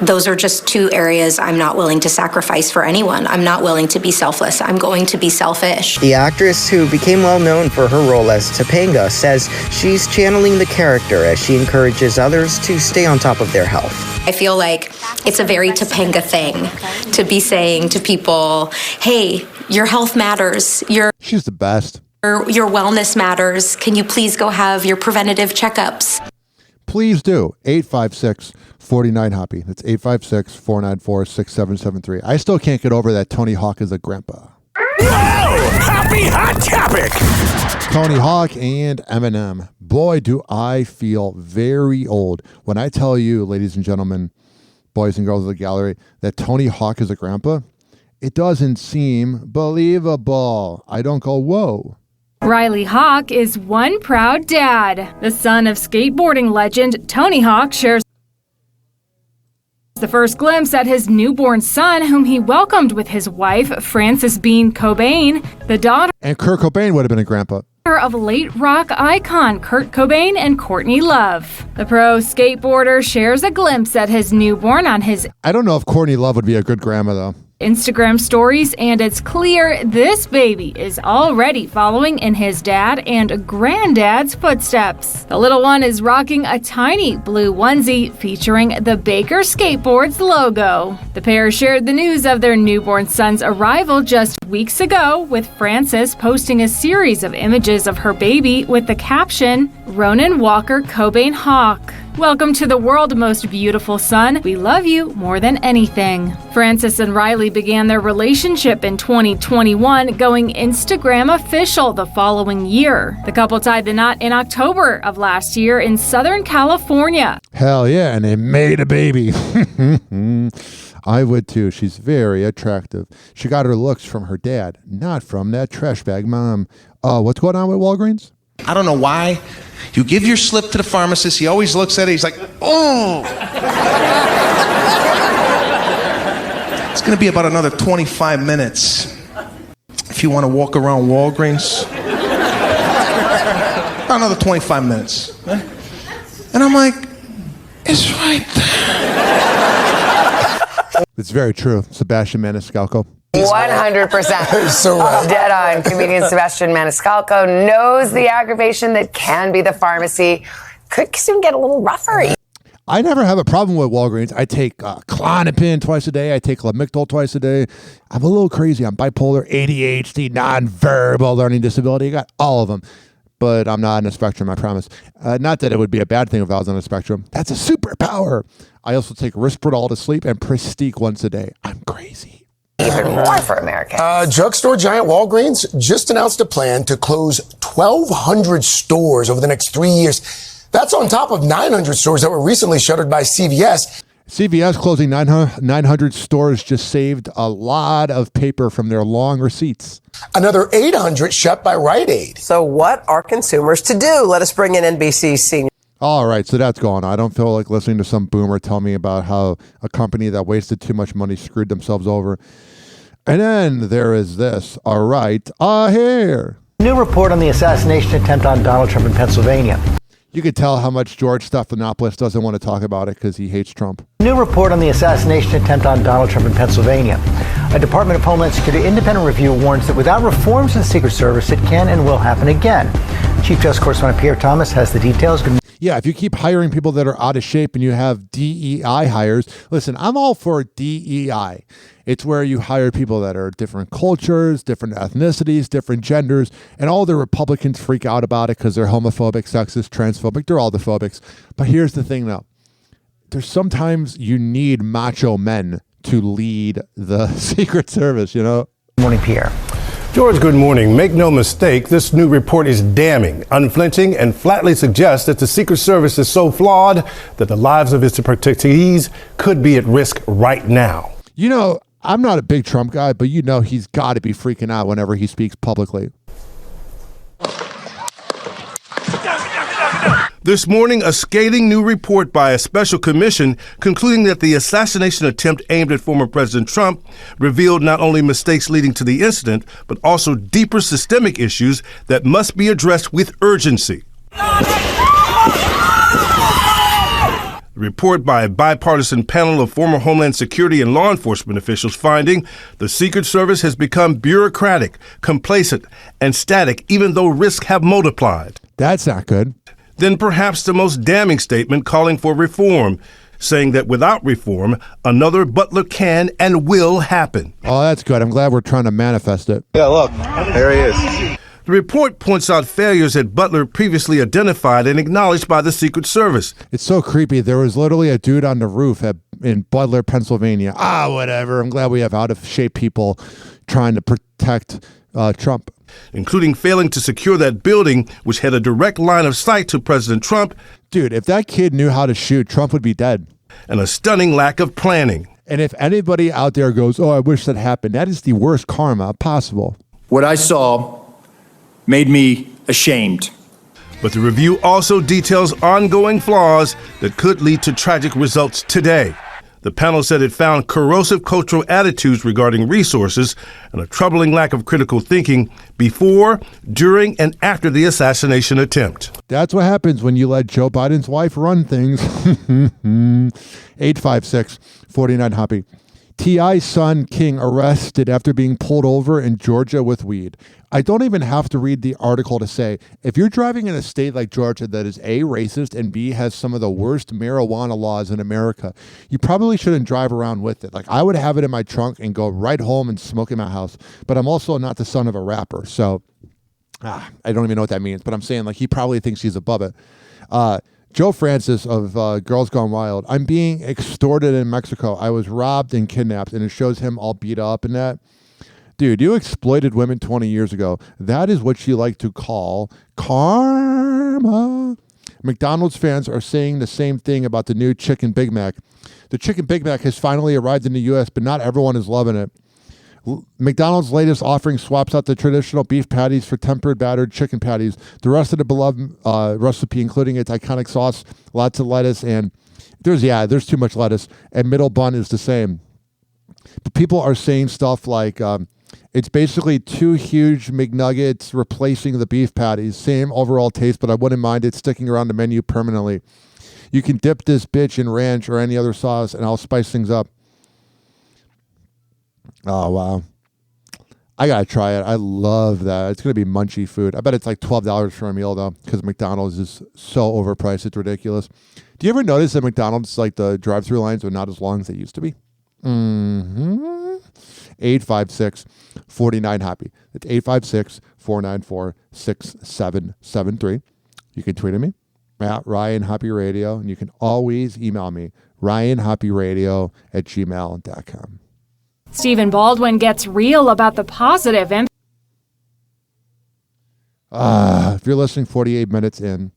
those are just 2 areas I'm not willing to sacrifice for anyone. I'm not willing to be selfless. I'm going to be selfish. The actress, who became well known for her role as Topanga, says she's channeling the character as she encourages others to stay on top of their health. I feel like it's a very Topanga thing to be saying to people, hey, your health matters. She's the best. Your wellness matters. Can you please go have your preventative checkups? Please do. 856-49-HOPPY. That's 856-494-6773. I still can't get over that Tony Hawk is a grandpa. Happy Hot Topic! Tony Hawk and Eminem. Boy, do I feel very old when I tell you, ladies and gentlemen, boys and girls of the gallery, that Tony Hawk is a grandpa. It doesn't seem believable. I don't go, whoa. Riley Hawk is one proud dad. The son of skateboarding legend Tony Hawk shares the first glimpse at his newborn son, whom he welcomed with his wife, Frances Bean Cobain, the daughter And Kurt Cobain would have been a grandpa. of late rock icon Kurt Cobain and Courtney Love. The pro skateboarder shares a glimpse at his newborn on his I don't know if Courtney Love would be a good grandma, though. Instagram stories, and it's clear this baby is already following in his dad and granddad's footsteps. The little one is rocking a tiny blue onesie featuring the Baker Skateboards logo. The pair shared the news of their newborn son's arrival just weeks ago, with Frances posting a series of images of her baby with the caption, Ronan Walker Cobain Hawk. Welcome to the world, most beautiful son. We love you more than anything. Frances and Riley began their relationship in 2021, going Instagram official the following year. The couple tied the knot in October of last year in Southern California. Hell yeah, and they made a baby. I would too. She's very attractive. She got her looks from her dad, not from that trash bag mom. What's going on with Walgreens? I don't know why. You give your slip to the pharmacist, he always looks at it, he's like, oh! It's gonna be about another 25 minutes. If you wanna walk around Walgreens. About another 25 minutes. And I'm like, it's right there. It's very true. Sebastian Maniscalco. 100%. So right. Dead on. Comedian Sebastian Maniscalco knows the aggravation that can be the pharmacy. Could soon get a little roughery. I never have a problem with Walgreens. I take Klonopin twice a day. I take Lamictal twice a day. I'm a little crazy. I'm bipolar, ADHD, nonverbal learning disability. I got all of them. But I'm not on the spectrum, I promise. Not that it would be a bad thing if I was on the spectrum. That's a superpower. I also take Risperdal to sleep and Prestique once a day. I'm crazy. Even more for America. Drugstore giant Walgreens just announced a plan to close 1,200 stores over the next 3 years. That's on top of 900 stores that were recently shuttered by CVS. CVS closing 900 stores just saved a lot of paper from their long receipts. Another 800 shut by Rite Aid. So what are consumers to do? Let us bring in NBC's senior. All right, so that's going on. I don't feel like listening to some boomer tell me about how a company that wasted too much money screwed themselves over. And then there is this. All right, here. New report on the assassination attempt on Donald Trump in Pennsylvania. You could tell how much George Stephanopoulos doesn't want to talk about it because he hates Trump. New report on the assassination attempt on Donald Trump in Pennsylvania. A Department of Homeland Security independent review warns that without reforms in the Secret Service, it can and will happen again. Chief Justice Correspondent Pierre Thomas has the details. Yeah, if you keep hiring people that are out of shape and you have DEI hires, listen, I'm all for DEI. It's where you hire people that are different cultures, different ethnicities, different genders, and all the Republicans freak out about it because they're homophobic, sexist, transphobic. They're all the phobics. But here's the thing, though. There's sometimes you need macho men to lead the Secret Service, you know? Good morning, Pierre. George, good morning. Make no mistake, this new report is damning, unflinching, and flatly suggests that the Secret Service is so flawed that the lives of its protectees could be at risk right now. You know, I'm not a big Trump guy, but you know he's got to be freaking out whenever he speaks publicly. This morning, a scathing new report by a special commission concluding that the assassination attempt aimed at former President Trump revealed not only mistakes leading to the incident, but also deeper systemic issues that must be addressed with urgency. The report by a bipartisan panel of former Homeland Security and law enforcement officials finding the Secret Service has become bureaucratic, complacent, and static, even though risks have multiplied. That's not good. Then perhaps the most damning statement calling for reform, saying that without reform, another Butler can and will happen. Oh, that's good. I'm glad we're trying to manifest it. Yeah, look, there he is. The report points out failures that Butler previously identified and acknowledged by the Secret Service. It's so creepy. There was literally a dude on the roof in Butler, Pennsylvania. Whatever. I'm glad we have out-of-shape people trying to protect Trump. Including failing to secure that building, which had a direct line of sight to President Trump. Dude, if that kid knew how to shoot, Trump would be dead. And a stunning lack of planning. And if anybody out there goes, oh, I wish that happened, that is the worst karma possible. What I saw made me ashamed. But the review also details ongoing flaws that could lead to tragic results today. The panel said it found corrosive cultural attitudes regarding resources and a troubling lack of critical thinking before, during, and after the assassination attempt. That's what happens when you let Joe Biden's wife run things. 856-49-HOPPE. T.I.'s son, King, arrested after being pulled over in Georgia with weed. I don't even have to read the article to say, if you're driving in a state like Georgia that is A, racist, and B, has some of the worst marijuana laws in America, you probably shouldn't drive around with it. Like, I would have it in my trunk and go right home and smoke in my house. But I'm also not the son of a rapper, so I don't even know what that means. But I'm saying, like, he probably thinks he's above it. Joe Francis of Girls Gone Wild. I'm being extorted in Mexico. I was robbed and kidnapped, and it shows him all beat up and that. Dude, you exploited women 20 years ago. That is what you like to call karma. McDonald's fans are saying the same thing about the new Chicken Big Mac. The Chicken Big Mac has finally arrived in the U.S., but not everyone is loving it. McDonald's latest offering swaps out the traditional beef patties for tempered battered chicken patties. The rest of the beloved recipe, including its iconic sauce, lots of lettuce, and there's too much lettuce, and middle bun is the same. But people are saying stuff like, it's basically two huge McNuggets replacing the beef patties. Same overall taste, but I wouldn't mind it sticking around the menu permanently. You can dip this bitch in ranch or any other sauce, and I'll spice things up. Oh, wow. I got to try it. I love that. It's going to be munchy food. I bet it's like $12 for a meal, though, because McDonald's is so overpriced. It's ridiculous. Do you ever notice that McDonald's, like, the drive-through lines are not as long as they used to be? 856-49-HOPPE. That's 856-494-6773. You can tweet at me at Ryan Hoppe Radio, and you can always email me, ryanhopperadio@gmail.com. Stephen Baldwin gets real about the positive impact. If you're listening 48 minutes in,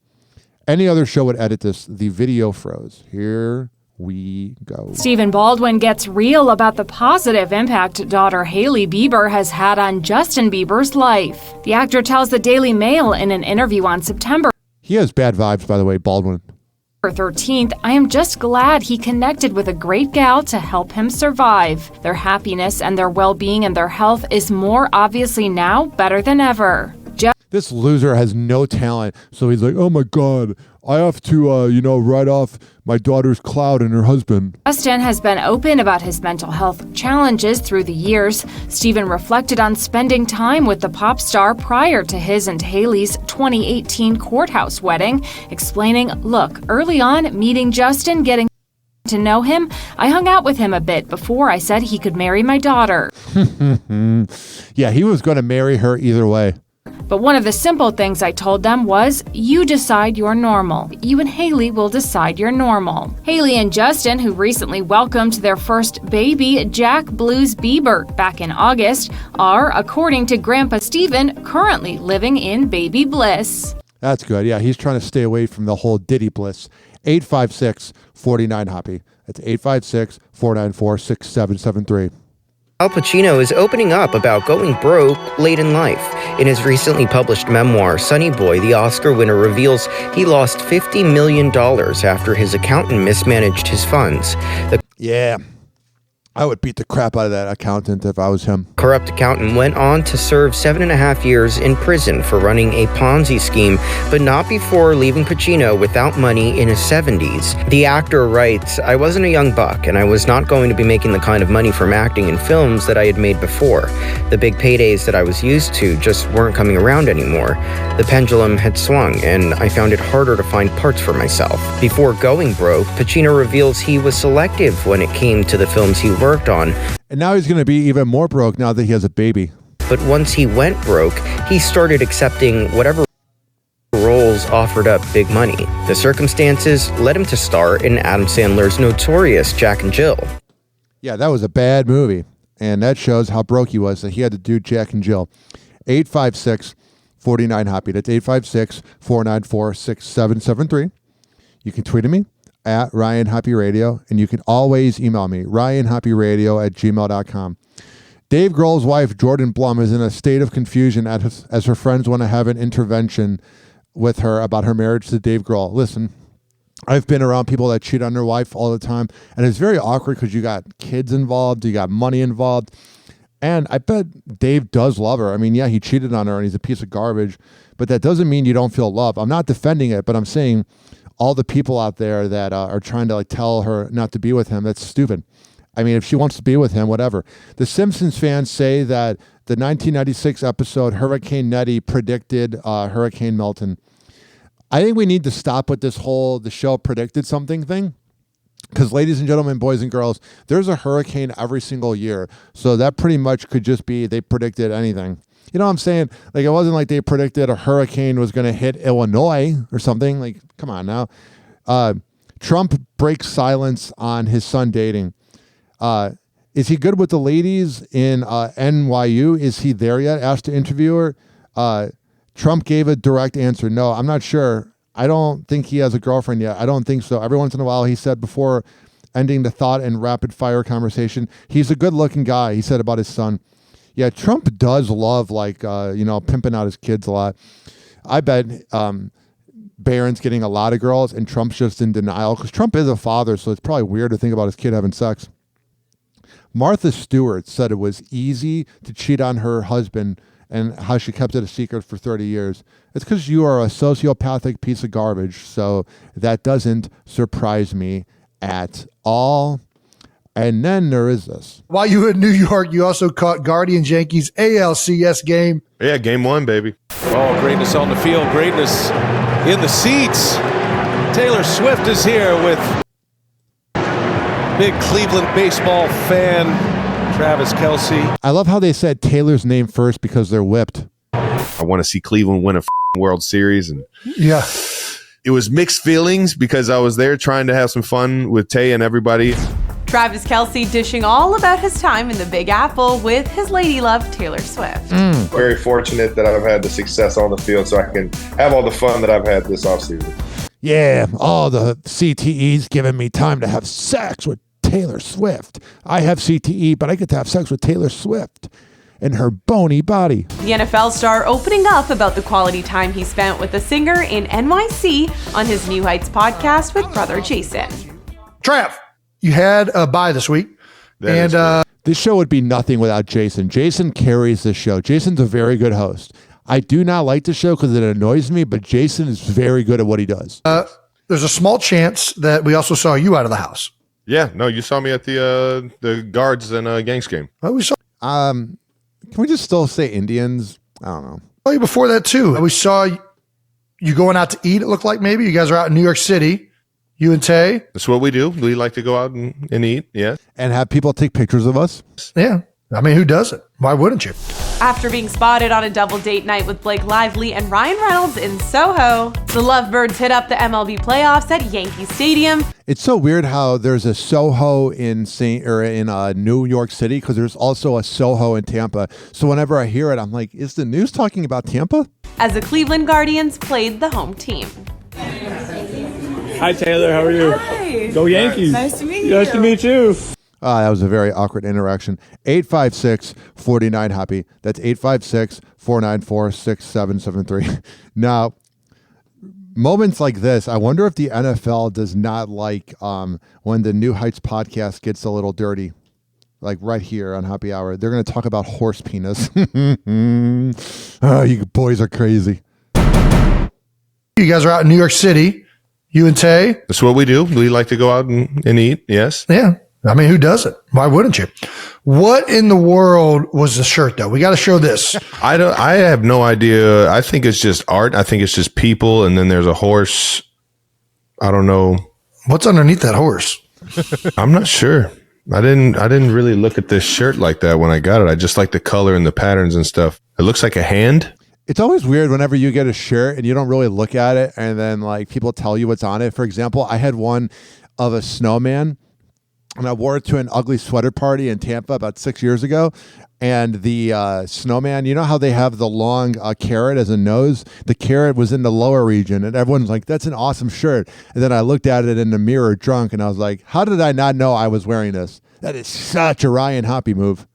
any other show would edit this. The video froze. Here we go. Stephen Baldwin gets real about the positive impact daughter Hailey Bieber has had on Justin Bieber's life. The actor tells the Daily Mail in an interview on September. He has bad vibes, by the way, Baldwin. 13th, I am just glad he connected with a great gal to help him survive. Their happiness and their well-being and their health is more obviously now better than ever. This loser has no talent. So he's like, oh my God, I have to, write off my daughter's Clout and her husband. Justin has been open about his mental health challenges through the years. Stephen reflected on spending time with the pop star prior to his and Haley's 2018 courthouse wedding, explaining, look, early on, meeting Justin, getting to know him, I hung out with him a bit before I said he could marry my daughter. Yeah, he was going to marry her either way. But one of the simple things I told them was, you decide you're normal. You and Haley will decide you're normal. Haley and Justin, who recently welcomed their first baby, Jack Blues Bieber, back in August, are, according to Grandpa Stephen, currently living in baby bliss. That's good. Yeah, he's trying to stay away from the whole Diddy bliss. 856-49-HOPPY. That's 856-494-6773. Al Pacino is opening up about going broke late in life. In his recently published memoir, Sonny Boy, the Oscar winner reveals he lost $50 million after his accountant mismanaged his funds. Yeah. I would beat the crap out of that accountant if I was him. Corrupt accountant went on to serve 7.5 years in prison for running a Ponzi scheme, but not before leaving Pacino without money in his 70s. The actor writes, I wasn't a young buck, and I was not going to be making the kind of money from acting in films that I had made before. The big paydays that I was used to just weren't coming around anymore. The pendulum had swung, and I found it harder to find parts for myself. Before going broke, Pacino reveals he was selective when it came to the films he worked on. And now he's going to be even more broke now that he has a baby. But once he went broke, he started accepting whatever roles offered up big money. The circumstances led him to star in Adam Sandler's notorious Jack and Jill. Yeah, that was a bad movie. And that shows how broke he was that he had to do Jack and Jill. 856-49-HOPPY. That's 856-494-6773. You can tweet at me at Ryan Hoppe Radio, and you can always email me, ryanhopperadio@gmail.com. Dave Grohl's wife, Jordan Blum, is in a state of confusion as her friends want to have an intervention with her about her marriage to Dave Grohl. Listen, I've been around people that cheat on their wife all the time, and it's very awkward because you got kids involved, you got money involved, and I bet Dave does love her. I mean, yeah, he cheated on her, and he's a piece of garbage, but that doesn't mean you don't feel love. I'm not defending it, but I'm saying all the people out there that are trying to tell her not to be with him, that's stupid. I mean, if she wants to be with him, whatever. The Simpsons fans say that the 1996 episode Hurricane Nettie predicted Hurricane Milton. I think we need to stop with this whole the show predicted something thing. Because ladies and gentlemen, boys and girls, there's a hurricane every single year. So that pretty much could just be they predicted anything. You know what I'm saying? Like, it wasn't like they predicted a hurricane was going to hit Illinois or something. Like, come on now. Trump breaks silence on his son dating. Is he good with the ladies in NYU? Is he there yet? Asked the interviewer. Trump gave a direct answer. No, I'm not sure. I don't think he has a girlfriend yet. I don't think so. Every once in a while, he said before ending the thought and rapid fire conversation, he's a good looking guy, he said about his son. Yeah, Trump does love, pimping out his kids a lot. I bet Barron's getting a lot of girls, and Trump's just in denial because Trump is a father, so it's probably weird to think about his kid having sex. Martha Stewart said it was easy to cheat on her husband and how she kept it a secret for 30 years. It's because you are a sociopathic piece of garbage, so that doesn't surprise me at all. And then there is this. While you were in New York, you also caught Guardians Yankees ALCS game. Yeah, game one, baby. Oh, greatness on the field, greatness in the seats. Taylor Swift is here with big Cleveland baseball fan, Travis Kelce. I love how they said Taylor's name first because they're whipped. I want to see Cleveland win a World Series. And yeah, it was mixed feelings because I was there trying to have some fun with Tay and everybody. Travis Kelce dishing all about his time in the Big Apple with his lady love, Taylor Swift. Very fortunate that I've had the success on the field so I can have all the fun that I've had this offseason. Yeah, all the CTE's giving me time to have sex with Taylor Swift. I have CTE, but I get to have sex with Taylor Swift and her bony body. The NFL star opening up about the quality time he spent with the singer in NYC on his New Heights podcast with brother Jason. Trav, you had a bye this week. This show would be nothing without Jason. Jason carries this show. Jason's a very good host. I do not like the show because it annoys me, but Jason is very good at what he does. There's a small chance that we also saw you out of the house. Yeah, no, you saw me at the guards and gangs game. Oh, we saw. Can we just still say Indians? I don't know. Oh, before that too. We saw you going out to eat. It looked like maybe you guys are out in New York City. You and Tay. That's what we do. We like to go out and eat. Yeah, and have people take pictures of us. Yeah, I mean, who doesn't? Why wouldn't you? After being spotted on a double date night with Blake Lively and Ryan Reynolds in Soho, the Lovebirds hit up the MLB playoffs at Yankee Stadium. It's so weird how there's a Soho in New York City because there's also a Soho in Tampa. So whenever I hear it, I'm like, is the news talking about Tampa? As the Cleveland Guardians played the home team. Hi, Taylor. How are you? Hi. Go Yankees. Nice to meet you. Nice to meet you. That was a very awkward interaction. 856-49-HOPPY. That's 856-494-6773. Now, moments like this, I wonder if the NFL does not like when the New Heights podcast gets a little dirty. Like right here on Hoppe Hour. They're going to talk about horse penis. Oh, you boys are crazy. You guys are out in New York City. You and Tay. That's what we do. We like to go out and eat. Yes. Yeah. I mean, who doesn't? Why wouldn't you? What in the world was the shirt, though? We got to show this. I have no idea. I think it's just art. I think it's just people, and then there's a horse. I don't know what's underneath that horse. I'm not sure. I didn't really look at this shirt like that when I got it. I just like the color and the patterns and stuff. It looks like a hand. It's always weird whenever you get a shirt and you don't really look at it, and then like people tell you what's on it. For example, I had one of a snowman. And I wore it to an ugly sweater party in Tampa about 6 years ago. And the snowman, you know how they have the long carrot as a nose? The carrot was in the lower region. And everyone's like, that's an awesome shirt. And then I looked at it in the mirror drunk. And I was like, how did I not know I was wearing this? That is such a Ryan Hoppe move.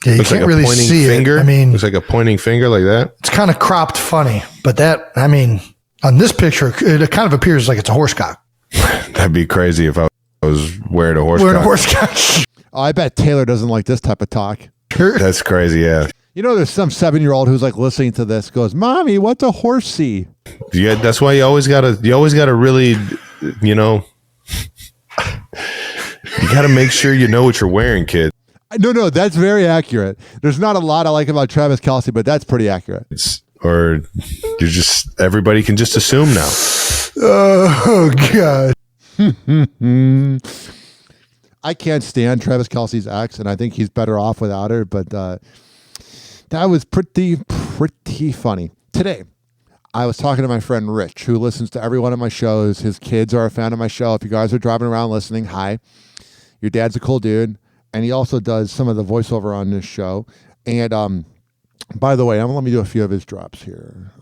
Yeah, you looks can't like really pointing see finger. it. I mean, looks like a pointing finger like that. It's kind of cropped funny. But that, I mean, on this picture, it kind of appears like it's a horse cock. That'd be crazy if I was wearing a horse cock. Oh, I bet Taylor doesn't like this type of talk. That's crazy, yeah. You know, there's some 7-year-old who's like listening to this goes, Mommy, what's a horsey? Yeah, that's why you always gotta really, you know, you gotta make sure you know what you're wearing, kid. No, that's very accurate. There's not a lot I like about Travis Kelce, but that's pretty accurate. Or you're just, everybody can just assume now. Oh, God. I can't stand Travis Kelce's ex, and I think he's better off without her, but that was pretty funny. Today, I was talking to my friend Rich, who listens to every one of my shows. His kids are a fan of my show. If you guys are driving around listening, hi. Your dad's a cool dude, and he also does some of the voiceover on this show. And by the way, let me do a few of his drops here.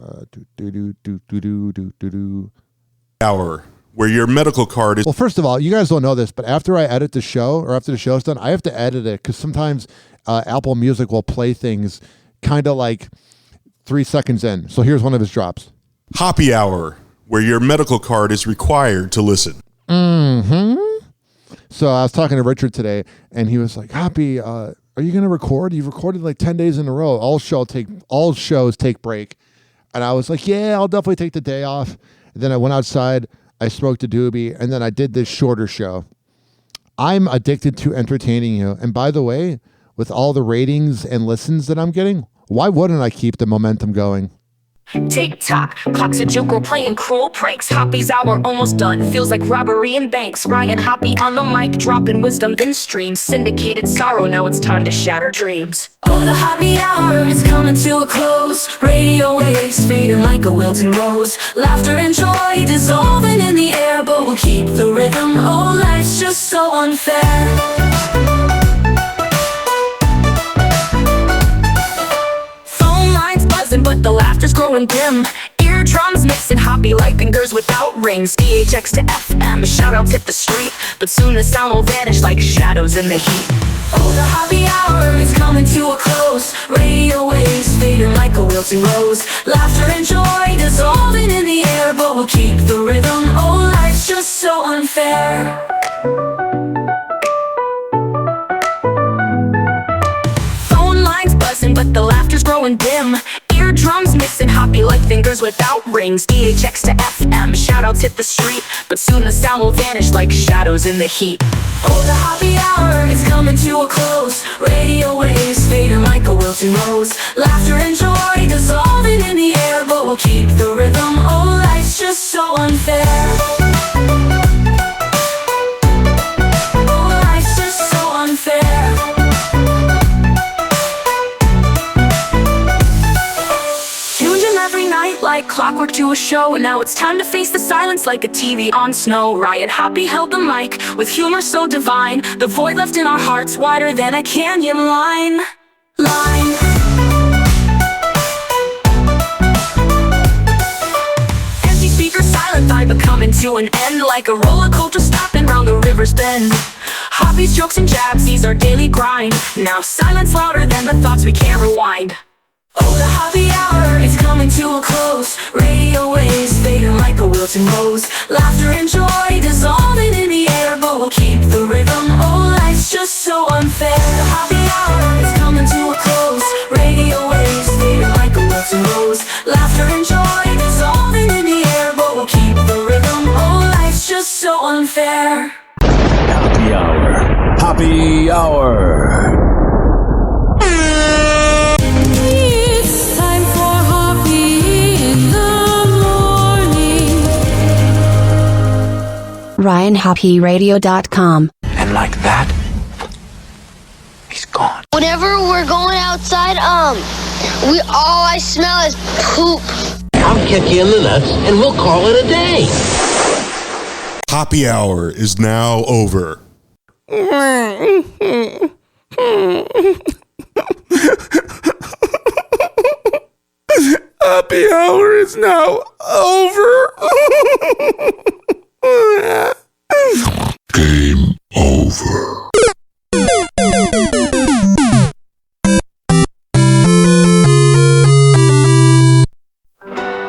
Hour, where your medical card is. Well, first of all, you guys don't know this, but after I edit the show, or after the show's done, I have to edit it because sometimes Apple Music will play things kind of like 3 seconds in. So here's one of his drops. Hoppe Hour, where your medical card is required to listen. Mm-hmm. So I was talking to Richard today, and he was like, Hoppe, are you going to record? You've recorded like 10 days in a row. All shows take break. And I was like, yeah, I'll definitely take the day off. And then I went outside, I smoked a doobie, and then I did this shorter show. I'm addicted to entertaining you. And by the way, with all the ratings and listens that I'm getting, why wouldn't I keep the momentum going? Tick-tock, clock's a joker playing cruel pranks. Hoppe's hour almost done, feels like robbery in banks. Ryan Hoppe on the mic, dropping wisdom then streams. Syndicated sorrow, now it's time to shatter dreams. Oh, the Hoppe Hour is coming to a close. Radio waves fading like a wilting rose. Laughter and joy dissolving in the air, but we'll keep the rhythm. Oh, life's just so unfair. But the laughter's growing dim. Eardrums mixing Hoppe like fingers without rings. DHX to FM, shoutouts hit the street, but soon the sound will vanish like shadows in the heat. Oh, the Hoppe Hour is coming to a close. Radio waves fading like a wilting rose. Laughter and joy dissolving in the air, but we'll keep the rhythm. Oh, life's just so unfair. Phone lines buzzing, but the laughter's growing dim. drums, mixing Hoppe like fingers without rings. DHX to FM, shoutouts hit the street, but soon the sound will vanish like shadows in the heat. Oh, the Hoppe Hour is coming to a close. Radio waves fading like a wilting rose. Laughter and joy dissolving in the air, but we'll keep the rhythm. Oh, life's just so unfair. Oh, life's just so unfair. Tuned in every night like clockwork to a show, and now it's time to face the silence like a TV on snow. Ryan Hoppe held the mic with humor so divine, the void left in our hearts wider than a canyon line. Empty speakers, silent vibe coming to an end, like a roller coaster stopping round the river's bend. Hoppe's jokes and jabs, these our daily grind. Now silence louder than the thoughts we can't rewind. Oh, the Hoppe Hour is coming to a close. Radio waves fading like a wilting rose. Laughter and joy dissolving in the air, but we'll keep the rhythm. Oh, life's just so unfair. The Hoppe Hour is coming to a close. Radio waves fading like a wilting rose. Laughter and joy dissolving in the air, but we'll keep the rhythm. Oh, life's just so unfair. Hoppe Hour. Hoppe Hour. RyanHoppeRadio.com. And like that, he's gone. Whenever we're going outside, all I smell is poop. I'll kick you in the nuts and we'll call it a day. Hoppe Hour is now over. Hoppe Hour is now over. Game over.